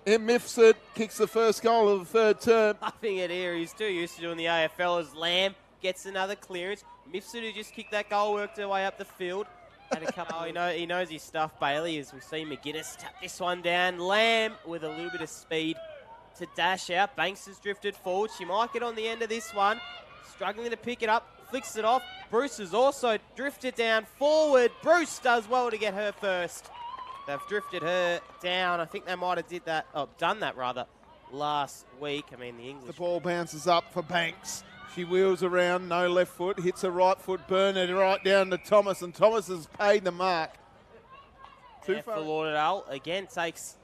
M. Mifsud kicks the first goal of the third term. Nothing at here. He's too used to doing the AFL as Lamb gets another clearance. Mifsud, who just kicked that goal, worked her way up the field. Had a couple. He knows his stuff, Bailey, as we see McGuinness tap this one down. Lamb with a little bit of speed to dash out. Banks has drifted forward. She might get on the end of this one. Struggling to pick it up. Flicks it off. Bruce has also drifted down forward. Bruce does well to get her first. They've drifted her down. I think they might have done that last week. I mean, the English. The ball bounces up for Banks. She wheels around, no left foot, hits her right foot, burner right down to Thomas, and Thomas has paid the mark. For Lauderdale, again, takes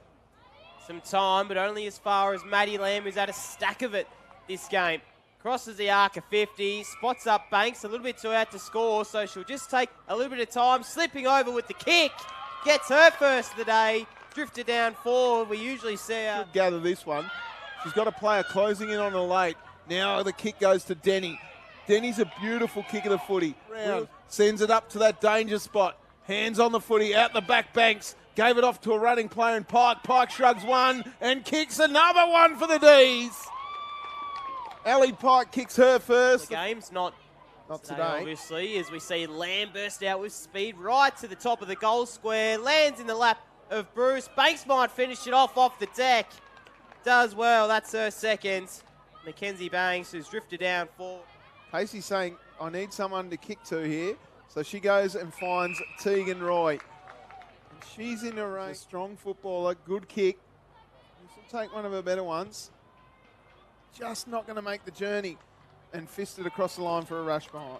some time, but only as far as Maddie Lamb, who's had a stack of it this game. Crosses the arc of 50, spots up Banks, a little bit too out to score, so she'll just take a little bit of time, slipping over with the kick. Gets her first of the day, drifted down forward. We usually see her. Should gather this one. She's got a player closing in on her late. Now the kick goes to Denny. Denny's a beautiful kick of the footy. Round. Sends it up to that danger spot. Hands on the footy, out the back. Banks. Gave it off to a running player in Pike. Pike shrugs one and kicks another one for the D's. Ali Pike kicks her first. The game's not today, obviously, as we see Lamb burst out with speed right to the top of the goal square. Lands in the lap of Bruce. Banks might finish it off the deck. Does well. That's her second. Mackenzie Banks, who's drifted down forward. Casey's saying, I need someone to kick to here. So she goes and finds Tegan Roy. And she's in a race. Strong footballer, good kick. She'll take one of her better ones. Just not going to make the journey. And fisted across the line for a rush behind.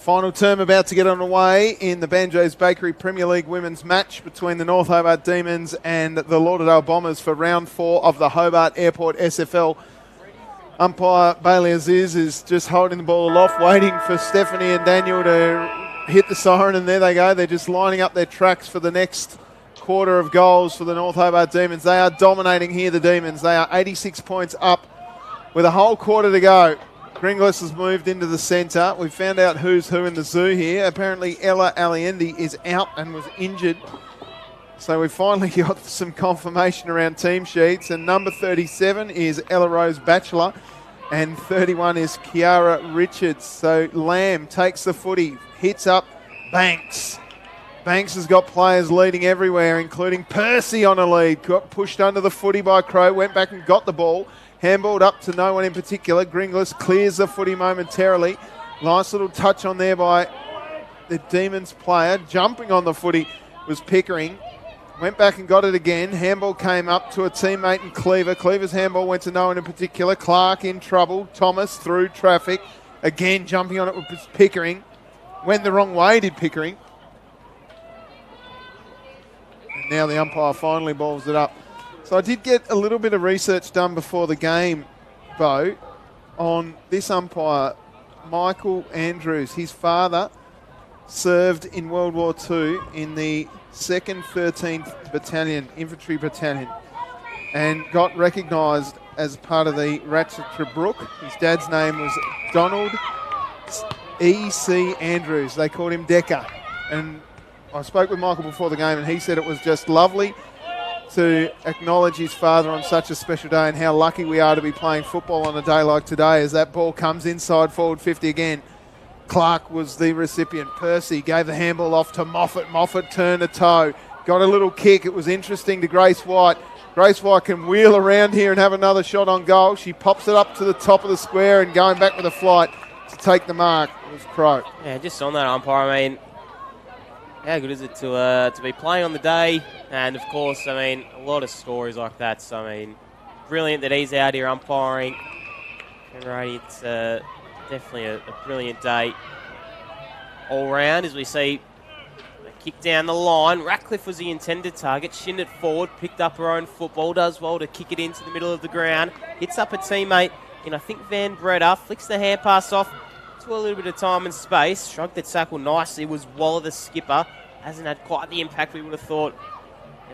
Final term about to get underway in the Banjo's Bakery Premier League women's match between the North Hobart Demons and the Lauderdale Bombers for round 4 of the Hobart Airport SFL. Umpire Bailey Aziz is just holding the ball aloft, waiting for Stephanie and Daniel to hit the siren, and there they go. They're just lining up their tracks for the next quarter of goals for the North Hobart Demons. They are dominating here, the Demons. They are 86 points up with a whole quarter to go. Gringlas has moved into the centre. We've found out who's who in the zoo here. Apparently Ella Alliendi is out and was injured. So we finally got some confirmation around team sheets. And number 37 is Ella Rose Batchelor. And 31 is Kiara Richards. So Lamb takes the footy, hits up Banks. Banks has got players leading everywhere, including Percy on a lead. Got pushed under the footy by Crow, went back and got the ball. Handballed up to no one in particular. Gringlas clears the footy momentarily. Nice little touch on there by the Demons player. Jumping on the footy was Pickering. Went back and got it again. Handball came up to a teammate in Cleaver. Cleaver's handball went to no one in particular. Clark in trouble. Thomas through traffic. Again jumping on it was Pickering. Went the wrong way, did Pickering. And now the umpire finally balls it up. So I did get a little bit of research done before the game, Bo, on this umpire, Michael Andrews. His father served in World War II in the 2nd 13th Battalion, Infantry Battalion, and got recognised as part of the Ratchet Brook. His dad's name was Donald E.C. Andrews. They called him Decker. And I spoke with Michael before the game, and he said it was just lovely to acknowledge his father on such a special day, and how lucky we are to be playing football on a day like today, as that ball comes inside forward 50 again. Clark was the recipient. Percy gave the handball off to Moffat. Moffat turned a toe, got a little kick. It was interesting to Grace White. Grace White can wheel around here and have another shot on goal. She pops it up to the top of the square and going back with a flight to take the mark. It was Crow. Yeah, just on that umpire, I mean, how good is it to be playing on the day? And, of course, I mean, a lot of stories like that. So, I mean, brilliant that he's out here umpiring. And it's definitely a brilliant day all round as we see a kick down the line. Ratcliffe was the intended target. Shinned it forward, picked up her own football, does well to kick it into the middle of the ground. Hits up a teammate in, I think, Van Breda. Flicks the hand pass off to a little bit of time and space. Shrugged the tackle nicely. Was Waller the skipper. Hasn't had quite the impact we would have thought,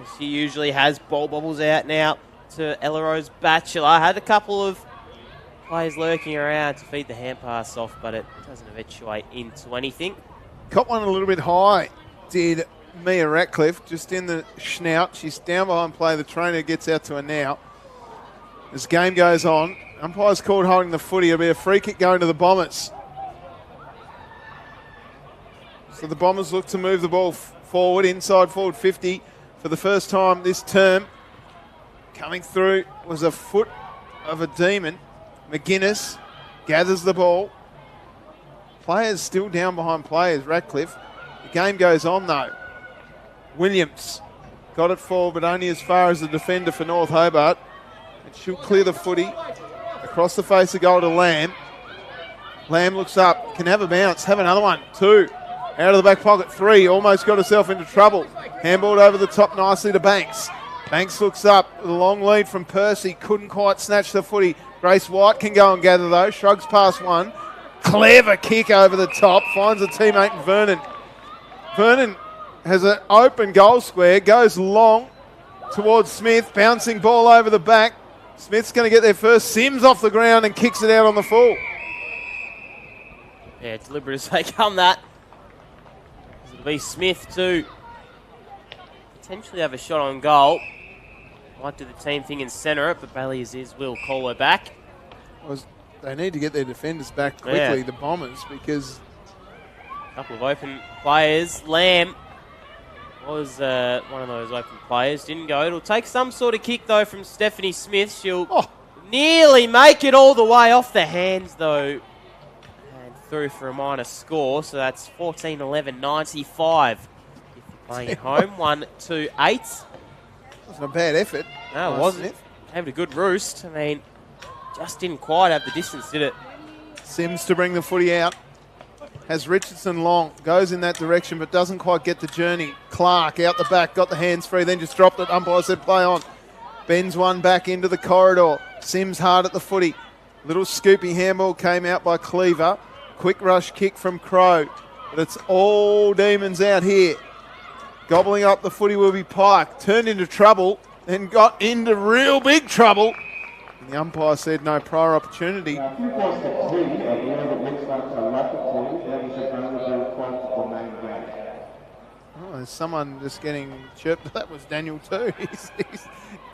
as she usually has. Ball bobbles out now to Ella Rose Batchelor. Had a couple of players lurking around to feed the hand pass off, but it doesn't eventuate into anything. Got one a little bit high, did Mia Ratcliffe, just in the snout. She's down behind play. The trainer gets out to her now. As game goes on, umpire's called holding the footy. It'll be a free kick going to the Bombers. So the Bombers look to move the ball forward, inside forward 50 for the first time this term. Coming through was a foot of a Demon. McGuinness gathers the ball. Players still down behind players, Ratcliffe. The game goes on though. Williams got it forward, but only as far as the defender for North Hobart. And she'll clear the footy across the face of goal to Lamb. Lamb looks up, can have a bounce, have another one. 2. Out of the back pocket. 3. Almost got herself into trouble. Handballed over the top nicely to Banks. Banks looks up. A long lead from Percy. Couldn't quite snatch the footy. Grace White can go and gather though. Shrugs past one. Clever kick over the top. Finds a teammate in Vernon. Vernon has an open goal square. Goes long towards Smith. Bouncing ball over the back. Smith's going to get there first. Sims off the ground and kicks it out on the full. Yeah, deliberate as they come that. It'll be Smith to potentially have a shot on goal. Might do the team thing and centre it, but Bailey Aziz will call her back. They need to get their defenders back quickly, the Bombers, because... A couple of open players. Lamb was one of those open players. Didn't go. It'll take some sort of kick, though, from Stephanie Smith. She'll nearly make it all the way off the hands, though. Through for a minor score, so that's 14-11-95 if you're playing at home. 1-2-8. Wasn't a bad effort. No, it wasn't. Having a good roost. I mean, just didn't quite have the distance, did it? Sims to bring the footy out. has Richardson long, goes in that direction but doesn't quite get the journey. Clark out the back, got the hands free, then just dropped it. Umpire said play on. Bends one back into the corridor. Sims hard at the footy. Little scoopy handball came out by Cleaver. Quick rush kick from Crow. But it's all demons out here. Gobbling up the footy will be Pike. Turned into trouble and got into real big trouble. And the umpire said no prior opportunity. Now, if you watch the T, I believe it looks like a rapid T. That is a vulnerable point for main game. Oh, there's someone just getting chirped. That was Daniel too. He's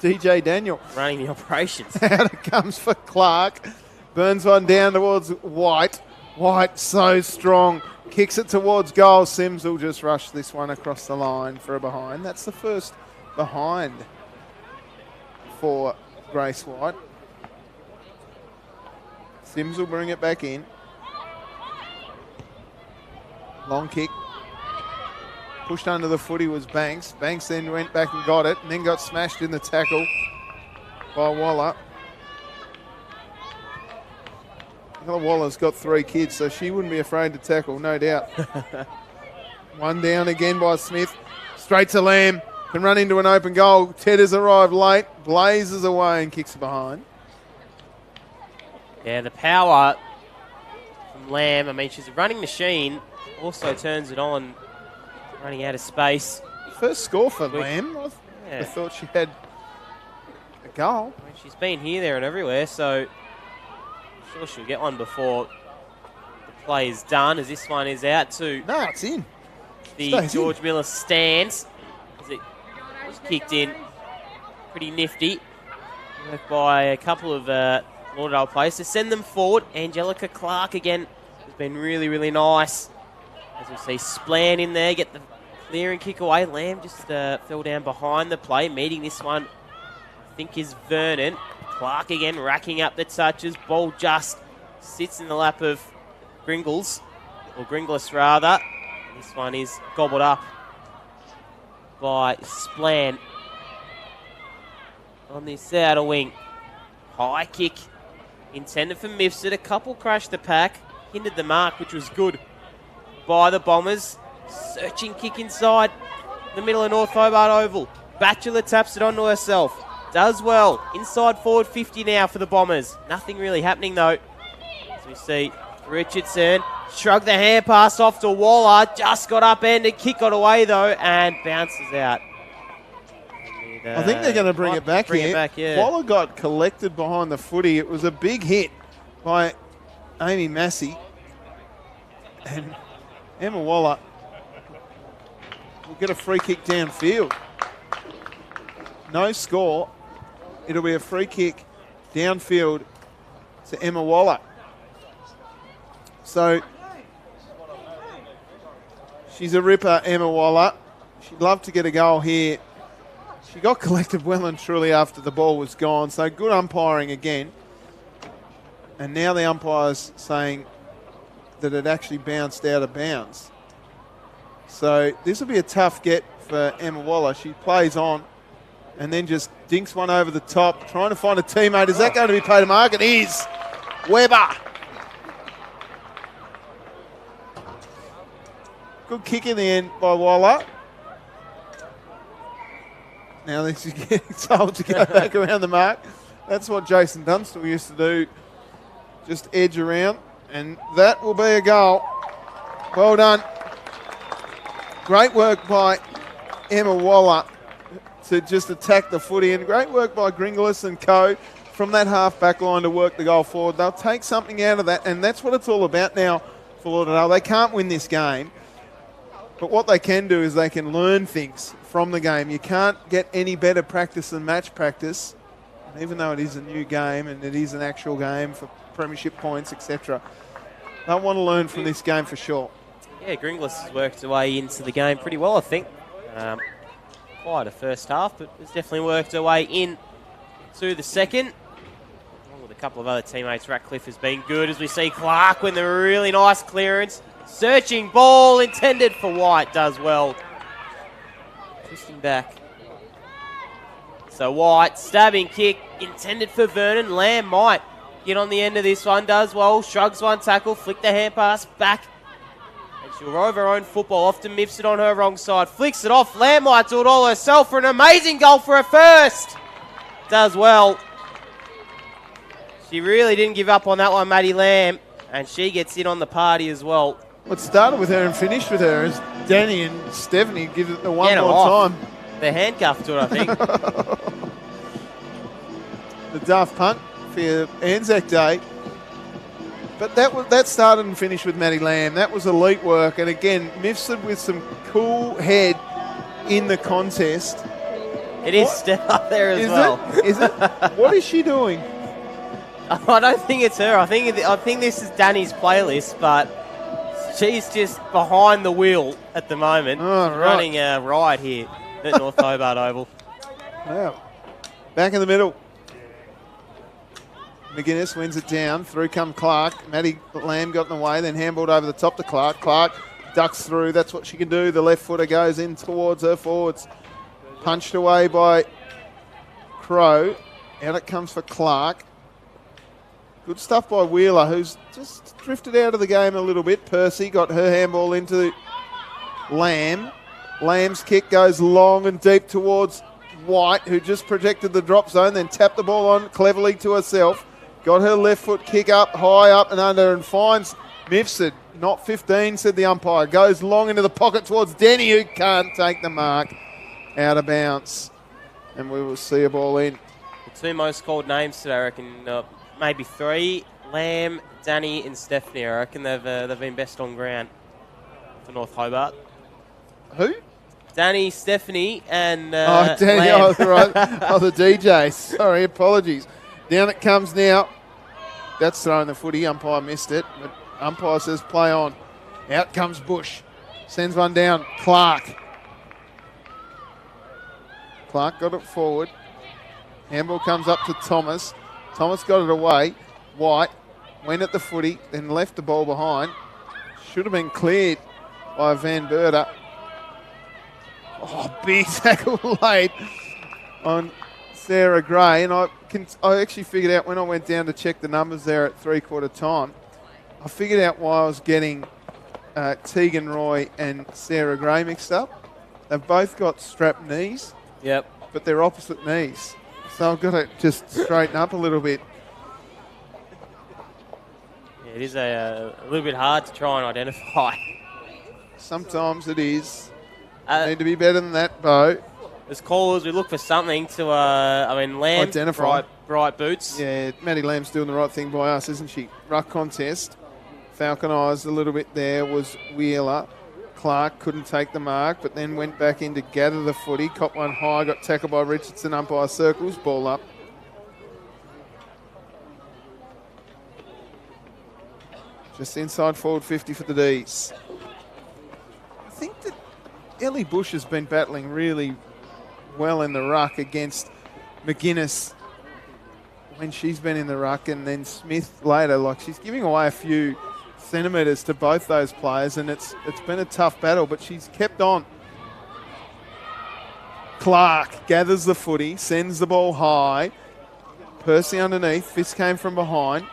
DJ Daniel. Running the operations. Out it comes for Clark. Burns one down towards White. White so strong. Kicks it towards goal. Sims will just rush this one across the line for a behind. That's the first behind for Grace White. Sims will bring it back in. Long kick. Pushed under the footy was Banks. Banks then went back and got it, and then got smashed in the tackle by Waller. Waller's got 3 kids, so she wouldn't be afraid to tackle, no doubt. One down again by Smith. Straight to Lamb. Can run into an open goal. Ted has arrived late. Blazes away and kicks it behind. Yeah, the power from Lamb. I mean, she's a running machine. Also turns it on, running out of space. First score for Lamb. I thought she had a goal. I mean, she's been here, there and everywhere, so I'm sure she'll get one before the play is done, as this one is out to no, it's in. The George Miller stands, as it was kicked in. Pretty nifty. Worked by a couple of Lauderdale players to send them forward. Angelica Clark again has been really, really nice. As we see Splan in there, get the clearing kick away. Lamb just fell down behind the play. Meeting this one, I think, is Vernon. Clark again racking up the touches. Ball just sits in the lap of Gringles, or Gringles rather. This one is gobbled up by Splan on this outer wing. High kick intended for Mifsud. A couple crashed the pack, hindered the mark, which was good by the Bombers. Searching kick inside the middle of North Hobart Oval. Batchelor taps it onto herself. Does well. Inside forward 50 now for the Bombers. Nothing really happening though. As we see Richardson shrug the hand pass off to Waller. Just got upended. Kick got away though and bounces out. I think they're going to bring it back here. Yeah. Waller got collected behind the footy. It was a big hit by Amy Massey. And Emma Waller will get a free kick downfield. No score. It'll be a free kick downfield to Emma Waller. So she's a ripper, Emma Waller. She'd love to get a goal here. She got collected well and truly after the ball was gone. So good umpiring again. And now the umpire's saying that it actually bounced out of bounds. So this will be a tough get for Emma Waller. She plays on and then just dinks one over the top, trying to find a teammate. Is that going to be paid a mark? It is. Weber. Good kick in the end by Waller. Now this is getting told to go back around the mark. That's what Jason Dunstall used to do. Just edge around. And that will be a goal. Well done. Great work by Emma Waller to just attack the footy. And great work by Gringles and co from that half-back line to work the goal forward. They'll take something out of that. And that's what it's all about now for Lauderdale. They can't win this game. But what they can do is they can learn things from the game. You can't get any better practice than match practice. And even though it is a new game and it is an actual game for premiership points, etc., they'll want to learn from this game for sure. Yeah, Gringles has worked her way into the game pretty well, I think. Quite a first half, but has definitely worked her way in to the second. Along with a couple of other teammates, Ratcliffe has been good, as we see Clark with a really nice clearance. Searching ball intended for White, does well. Twisting back. So White, stabbing kick intended for Vernon. Lamb might get on the end of this one, does well. Shrugs one tackle, flick the hand pass back She'll rove her own football, often miffs it on her wrong side. Flicks it off. Lamb might do it all herself for an amazing goal for her first. Does well. She really didn't give up on that one, Maddie Lamb. And she gets in on the party as well. What started with her and finished with her is Danny and Stephanie give it the one Get 'em more off. time. They're handcuffed to it, I think. The daft punt for Anzac Day. But that started and finished with Maddie Lamb. That was elite work. And again, Mifsud with some cool head in the contest. It is Steph up there as well. Is it? What is she doing? I don't think it's her. I think this is Danny's playlist, but she's just behind the wheel at the moment. Oh, She's right. running a ride here at North Hobart Oval. Wow. Back in the middle. McGuinness wins it down. Through come Clark. Maddie Lamb got in the way, then handballed over the top to Clark. Clark ducks through. That's what she can do. The left footer goes in towards her forwards. Punched away by Crow. Out it comes for Clark. Good stuff by Wheeler, who's just drifted out of the game a little bit. Percy got her handball into Lamb. Lamb's kick goes long and deep towards White, who just protected the drop zone, then tapped the ball on cleverly to herself. Got her left foot kick up, high up and under, and finds Mifsud. Not 15, said the umpire. Goes long into the pocket towards Denny, who can't take the mark. Out of bounds. And we will see a ball in. The two most called names today, I reckon, maybe three. Lamb, Danny and Stephanie, I reckon they've been best on ground for North Hobart. Who? Danny, Stephanie and Danny, Lamb. right. The DJ. Sorry, apologies. Down it comes now. That's throwing the footy. Umpire missed it. But umpire says play on. Out comes Bush. Sends one down. Clark. Clark got it forward. Handball comes up to Thomas. Thomas got it away. White went at the footy, then left the ball behind. Should have been cleared by Van Berta. Oh, big tackle late on Sarah Gray. And I actually figured out when I went down to check the numbers there at three-quarter time, I figured out why I was getting Tegan Roy and Sarah Gray mixed up. They've both got strapped knees. Yep. But they're opposite knees. So I've got to just straighten up a little bit. Yeah, it is a little bit hard to try and identify. Sometimes it is. Need to be better than that, Bo. As callers, we look for something to, Lamb, Identify. bright boots. Yeah, Maddie Lamb's doing the right thing by us, isn't she? Ruck contest. Falconised a little bit there was Wheeler. Clark couldn't take the mark, but then went back in to gather the footy. Caught one high, got tackled by Richardson. Umpire circles, ball up. Just inside forward 50 for the Ds. I think that Ellie Bush has been battling really well in the ruck against McGuinness when she's been in the ruck, and then Smith later. Like, she's giving away a few centimetres to both those players, and it's been a tough battle, but she's kept on. Clark gathers the footy, sends the ball high. Percy underneath. Fist came from behind.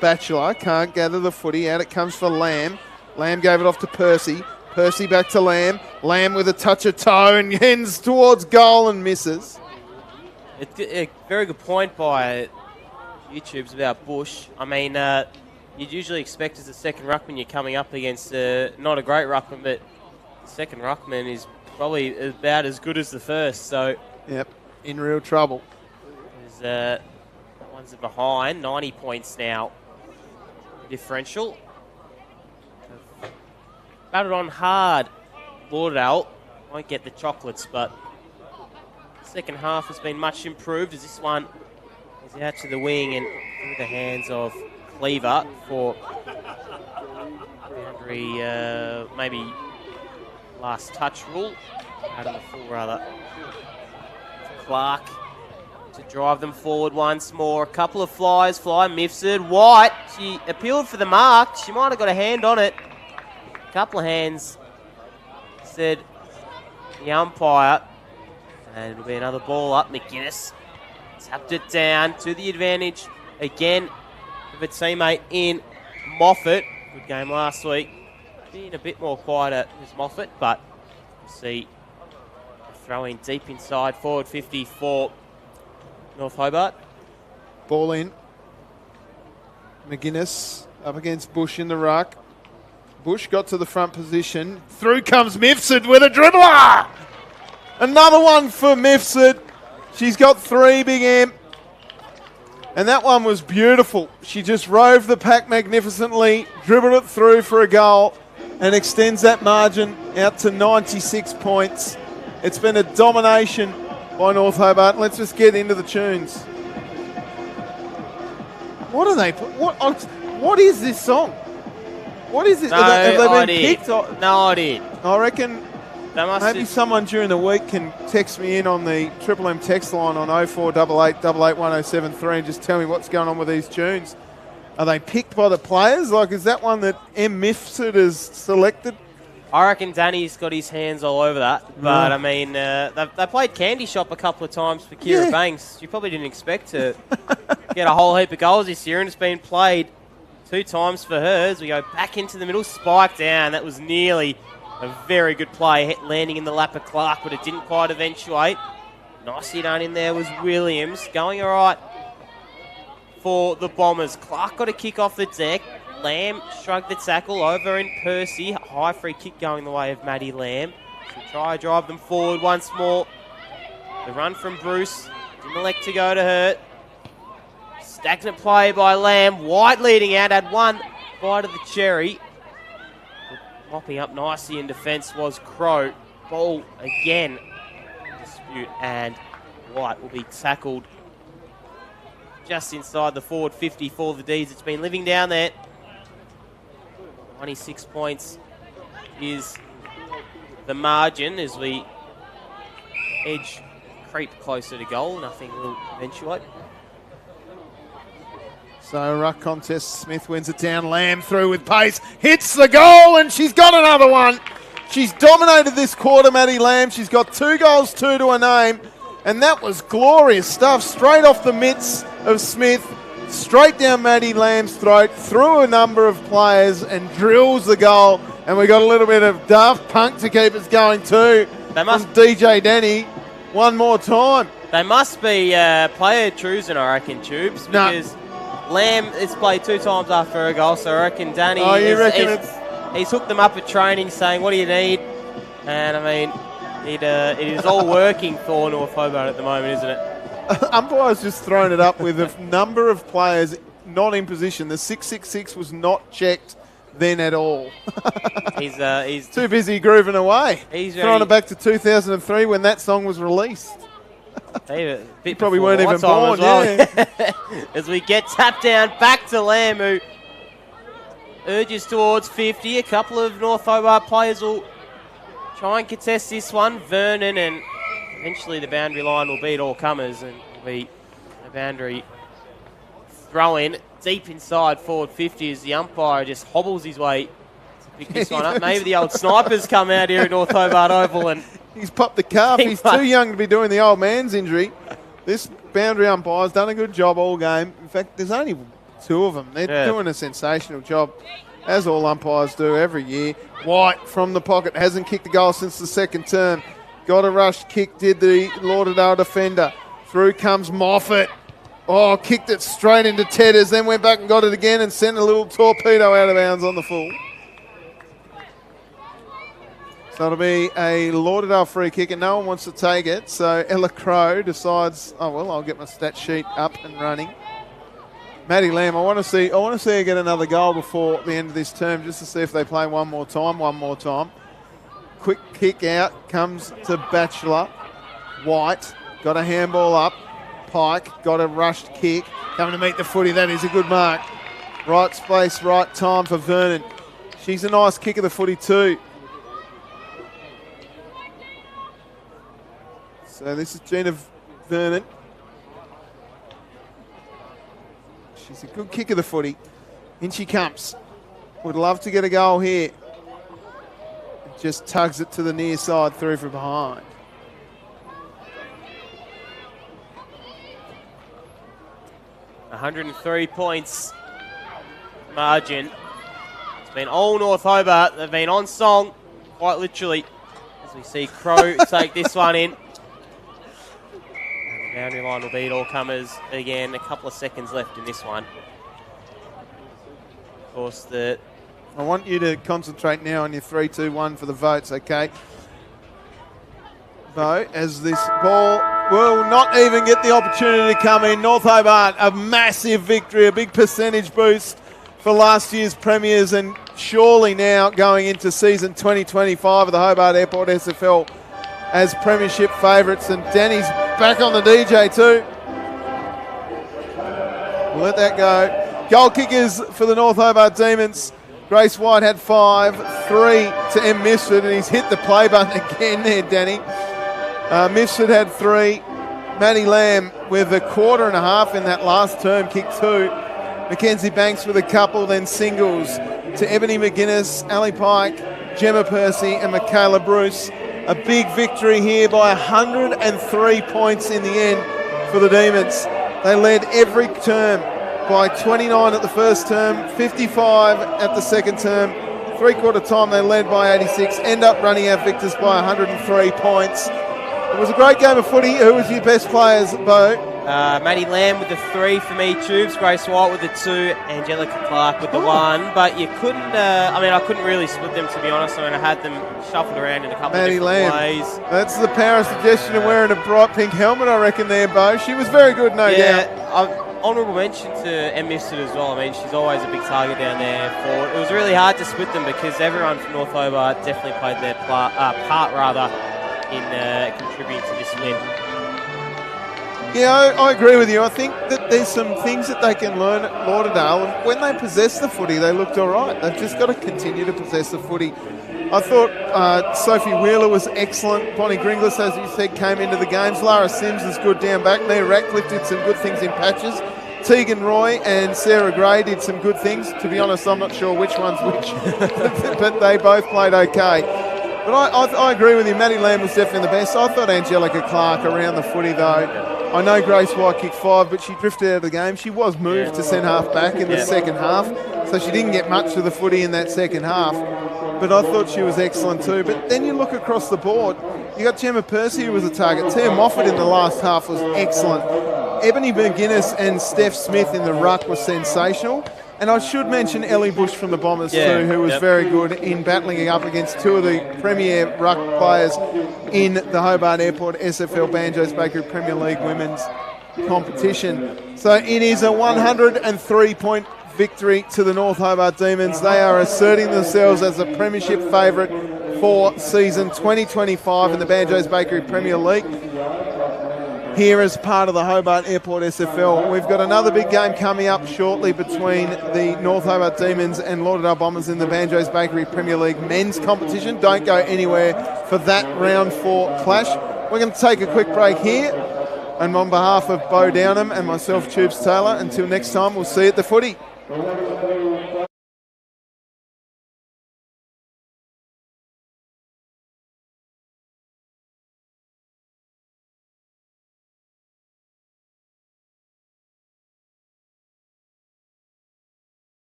Batchelor can't gather the footy. Out it comes for Lamb. Lamb gave it off to Percy. Percy back to Lamb. Lamb with a touch of toe and heads towards goal and misses. It's a very good point by YouTube's about Bush. I mean, you'd usually expect as a second ruckman you're coming up against not a great ruckman, but the second ruckman is probably about as good as the first. So, yep, in real trouble. There's ones are behind. 90 points now. Differential. Batted on hard. Lauderdale won't get the chocolates, but second half has been much improved as this one is out to the wing and through the hands of Cleaver for boundary, maybe last touch rule. Out of the full, rather. Clark to drive them forward once more. A couple of flies fly. Mifsud. White. She appealed for the mark. She might have got a hand on it. A couple of hands, said the umpire. And it'll be another ball up. McGuinness tapped it down to the advantage again of a teammate in Moffat. Good game last week. Being a bit more quieter is Moffat, but we'll see. Throw in deep inside, forward 54, North Hobart. Ball in. McGuinness up against Bush in the ruck. Bush got to the front position. Through comes Mifsud with a dribbler. Another one for Mifsud. She's got 3, Big M. And that one was beautiful. She just rove the pack magnificently, dribbled it through for a goal, and extends that margin out to 96 points. It's been a domination by North Hobart. Let's just get into the tunes. What are they? What is this song? What is it? No have they been idea. picked? No idea. I reckon They must maybe have- someone during the week can text me in on the Triple M text line on 0488 881073 and just tell me what's going on with these tunes. Are they picked by the players? Like, is that one that M. Mifsud has selected? I reckon Danny's got his hands all over that. But, I mean, they played Candy Shop a couple of times for Kira Banks. You probably didn't expect to get a whole heap of goals this year, and it's been played 2 times for her. As we go back into the middle, spike down. That was nearly a very good play, landing in the lap of Clark, but it didn't quite eventuate. Nicely done in there was Williams. Going all right for the Bombers. Clark got a kick off the deck. Lamb shrugged the tackle over in Percy. High free kick going the way of Maddie Lamb. She'll try to drive them forward once more. The run from Bruce. Didn't elect to go to her. Stagnant play by Lamb. White leading out. Had one bite of the cherry. Mopping up nicely in defence was Crow. Ball again. Dispute, and White will be tackled just inside the forward 50 for the D's. It's been living down there. 96 points is the margin as we edge, creep closer to goal. Nothing will eventuate. So, ruck contest, Smith wins it down, Lamb through with pace, hits the goal, and she's got another one. She's dominated this quarter, Maddie Lamb. She's got 2 goals, 2 to her name, and that was glorious stuff. Straight off the mitts of Smith, straight down Maddie Lamb's throat, through a number of players, and drills the goal. And we got a little bit of Daft Punk to keep us going too. They must from DJ Danny. One more time. They must be player truism, I reckon, Tubes, because Lamb has played 2 times after a goal, so I reckon Danny he's hooked them up at training saying, what do you need? And, I mean, it is all working for North Hobart at the moment, isn't it? Umpire's just thrown it up with a number of players not in position. The 666 was not checked then at all. He's too busy grooving away. He's throwing it back to 2003 when that song was released. You probably weren't even born, yeah. As we get tapped down back to Lamb, who urges towards 50. A couple of North Hobart players will try and contest this one. Vernon, and eventually the boundary line will beat all comers, and will be a boundary throw in deep inside forward 50 as the umpire just hobbles his way to pick this one up. Maybe the old snipers come out here at North Hobart Oval and he's popped the calf. He's too young to be doing the old man's injury. This boundary umpire's done a good job all game. In fact, there's only 2 of them. They're doing a sensational job, as all umpires do every year. White from the pocket, hasn't kicked a goal since the second term. Got a rush kick, did the Lauderdale defender. Through comes Moffat. Oh, kicked it straight into Tedders, then went back and got it again and sent a little torpedo out of bounds on the full. So it'll be a Lauderdale free kick, and no one wants to take it. So Ella Crow decides, oh well, I'll get my stat sheet up and running. Maddie Lamb, I want to see her get another goal before the end of this term, just to see if they play one more time. Quick kick out comes to Batchelor. White got a handball up. Pike got a rushed kick, coming to meet the footy. That is a good mark. Right space, right time for Vernon. She's a nice kick of the footy too. So this is Gina Vernon. She's a good kick of the footy. In she comes. Would love to get a goal here. Just tugs it to the near side through from behind. $103 points margin. It's been all North Hobart. They've been on song, quite literally, as we see Crow take this one in. And the boundary line will beat all comers again. A couple of seconds left in this one. Of course, I want you to concentrate now on your 3-2-1 for the votes, okay? Bo, as this ball will not even get the opportunity to come in. North Hobart, a massive victory, a big percentage boost for last year's premiers, and surely now going into season 2025 of the Hobart Airport SFL as premiership favourites. And Danny's back on the DJ too. We'll let that go. Goal kickers for the North Hobart Demons. Grace White had 5, 3 to M. Mifsud, and he's hit the play button again there, Danny. Mifsud had 3. Maddie Lamb with a quarter and a half in that last term, kicked 2. Mackenzie Banks with a couple, then singles to Ebony McGuinness, Ali Pike, Gemma Percy and Michaela Bruce. A big victory here by 103 points in the end for the Demons. They led every term by 29 at the first term, 55 at the second term. Three-quarter time they led by 86, end up running out victors by 103 points. It was a great game of footy. Who was your best players, Bo? Maddie Lamb with the 3 for me, Tubes. Grace White with the 2, Angelica Clark with the 1. But you couldn't, I couldn't really split them, to be honest. I had them shuffled around in a couple of different ways. That's the power of suggestion of wearing a bright pink helmet, I reckon, there, Bo. She was very good, no doubt. Honourable mention to Em Mifsud as well. She's always a big target down there. It was really hard to split them because everyone from North Hobart definitely played their part in contributing to this win. Yeah, I agree with you. I think that there's some things that they can learn at Lauderdale, and when they possess the footy, they looked all right. They've just got to continue to possess the footy. I thought Sophie Wheeler was excellent. Bonnie Gringlas, as you said, came into the games. Lara Sims is good down back. Mia Ratcliffe did some good things in patches. Tegan Roy and Sarah Gray did some good things. To be honest, I'm not sure which one's which, but they both played okay. But I agree with you. Maddie Lamb was definitely the best. I thought Angelica Clark around the footy, though. I know Grace White kicked 5, but she drifted out of the game. She was moved to centre half back in the second half, so she didn't get much of the footy in that second half. But I thought she was excellent too. But then you look across the board, you got Gemma Percy, who was a target. Tia Moffat in the last half was excellent. Ebony McGuinness and Steph Smith in the ruck were sensational. And I should mention Ellie Bush from the Bombers too, who was very good in battling up against 2 of the premier ruck players in the Hobart Airport SFL Banjos Bakery Premier League Women's competition. So it is a 103-point victory to the North Hobart Demons. They are asserting themselves as a premiership favourite for season 2025 in the Banjos Bakery Premier League. Here as part of the Hobart Airport SFL. We've got another big game coming up shortly between the North Hobart Demons and Lauderdale Bombers in the Banjos Bakery Premier League men's competition. Don't go anywhere for that round 4 clash. We're going to take a quick break here. And on behalf of Bo Downham and myself, Tubes Taylor, until next time, we'll see you at the footy.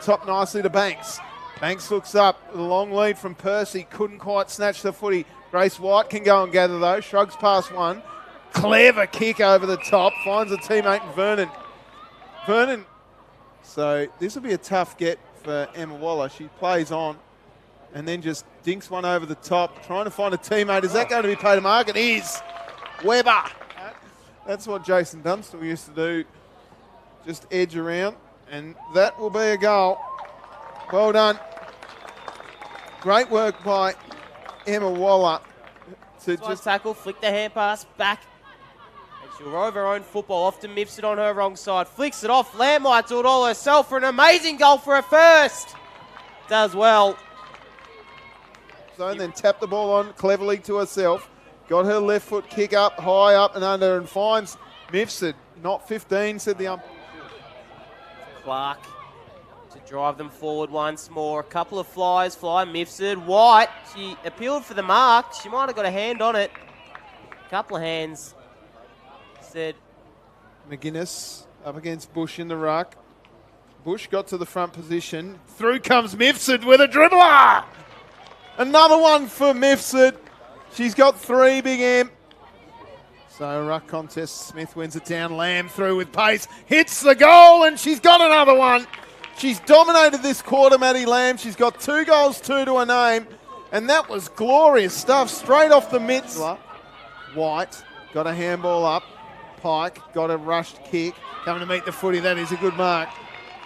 Top nicely to Banks. Banks looks up, a long lead from Percy, couldn't quite snatch the footy. Grace White can go and gather though, shrugs past one. Clever kick over the top, finds a teammate in Vernon. So this will be a tough get for Emma Waller. She plays on and then just dinks one over the top, trying to find a teammate. Is that going to be paid a mark? It is. Weber. That's what Jason Dunstall used to do, just edge around. And that will be a goal. Well done. Great work by Emma Waller. To just tackle, flick the hand pass back. And she'll rove her own football. Often Mifsud on her wrong side. Flicks it off. Lamb might do it all herself for an amazing goal for her first. Does well. So and then tap the ball on cleverly to herself. Got her left foot kick up, high up and under, and finds Mifsud. Not 15, said the umpire. Clark to drive them forward once more. A couple of flies fly. Mifsud. White. She appealed for the mark. She might have got a hand on it. A couple of hands. Said McGuinness up against Bush in the ruck. Bush got to the front position. Through comes Mifsud with a dribbler. Another one for Mifsud. She's got 3, Big M. So ruck contest, Smith wins it down. Lamb through with pace. Hits the goal and she's got another one. She's dominated this quarter, Maddie Lamb. She's got 2 goals, 2 to her name. And that was glorious stuff. Straight off the mitts. White got a handball up. Pike got a rushed kick. Coming to meet the footy. That is a good mark.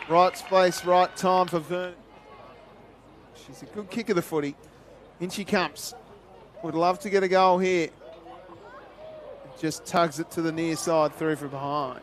Right space, right time for Vernon. She's a good kick of the footy. In she comes. Would love to get a goal here. Just tugs it to the near side through from behind.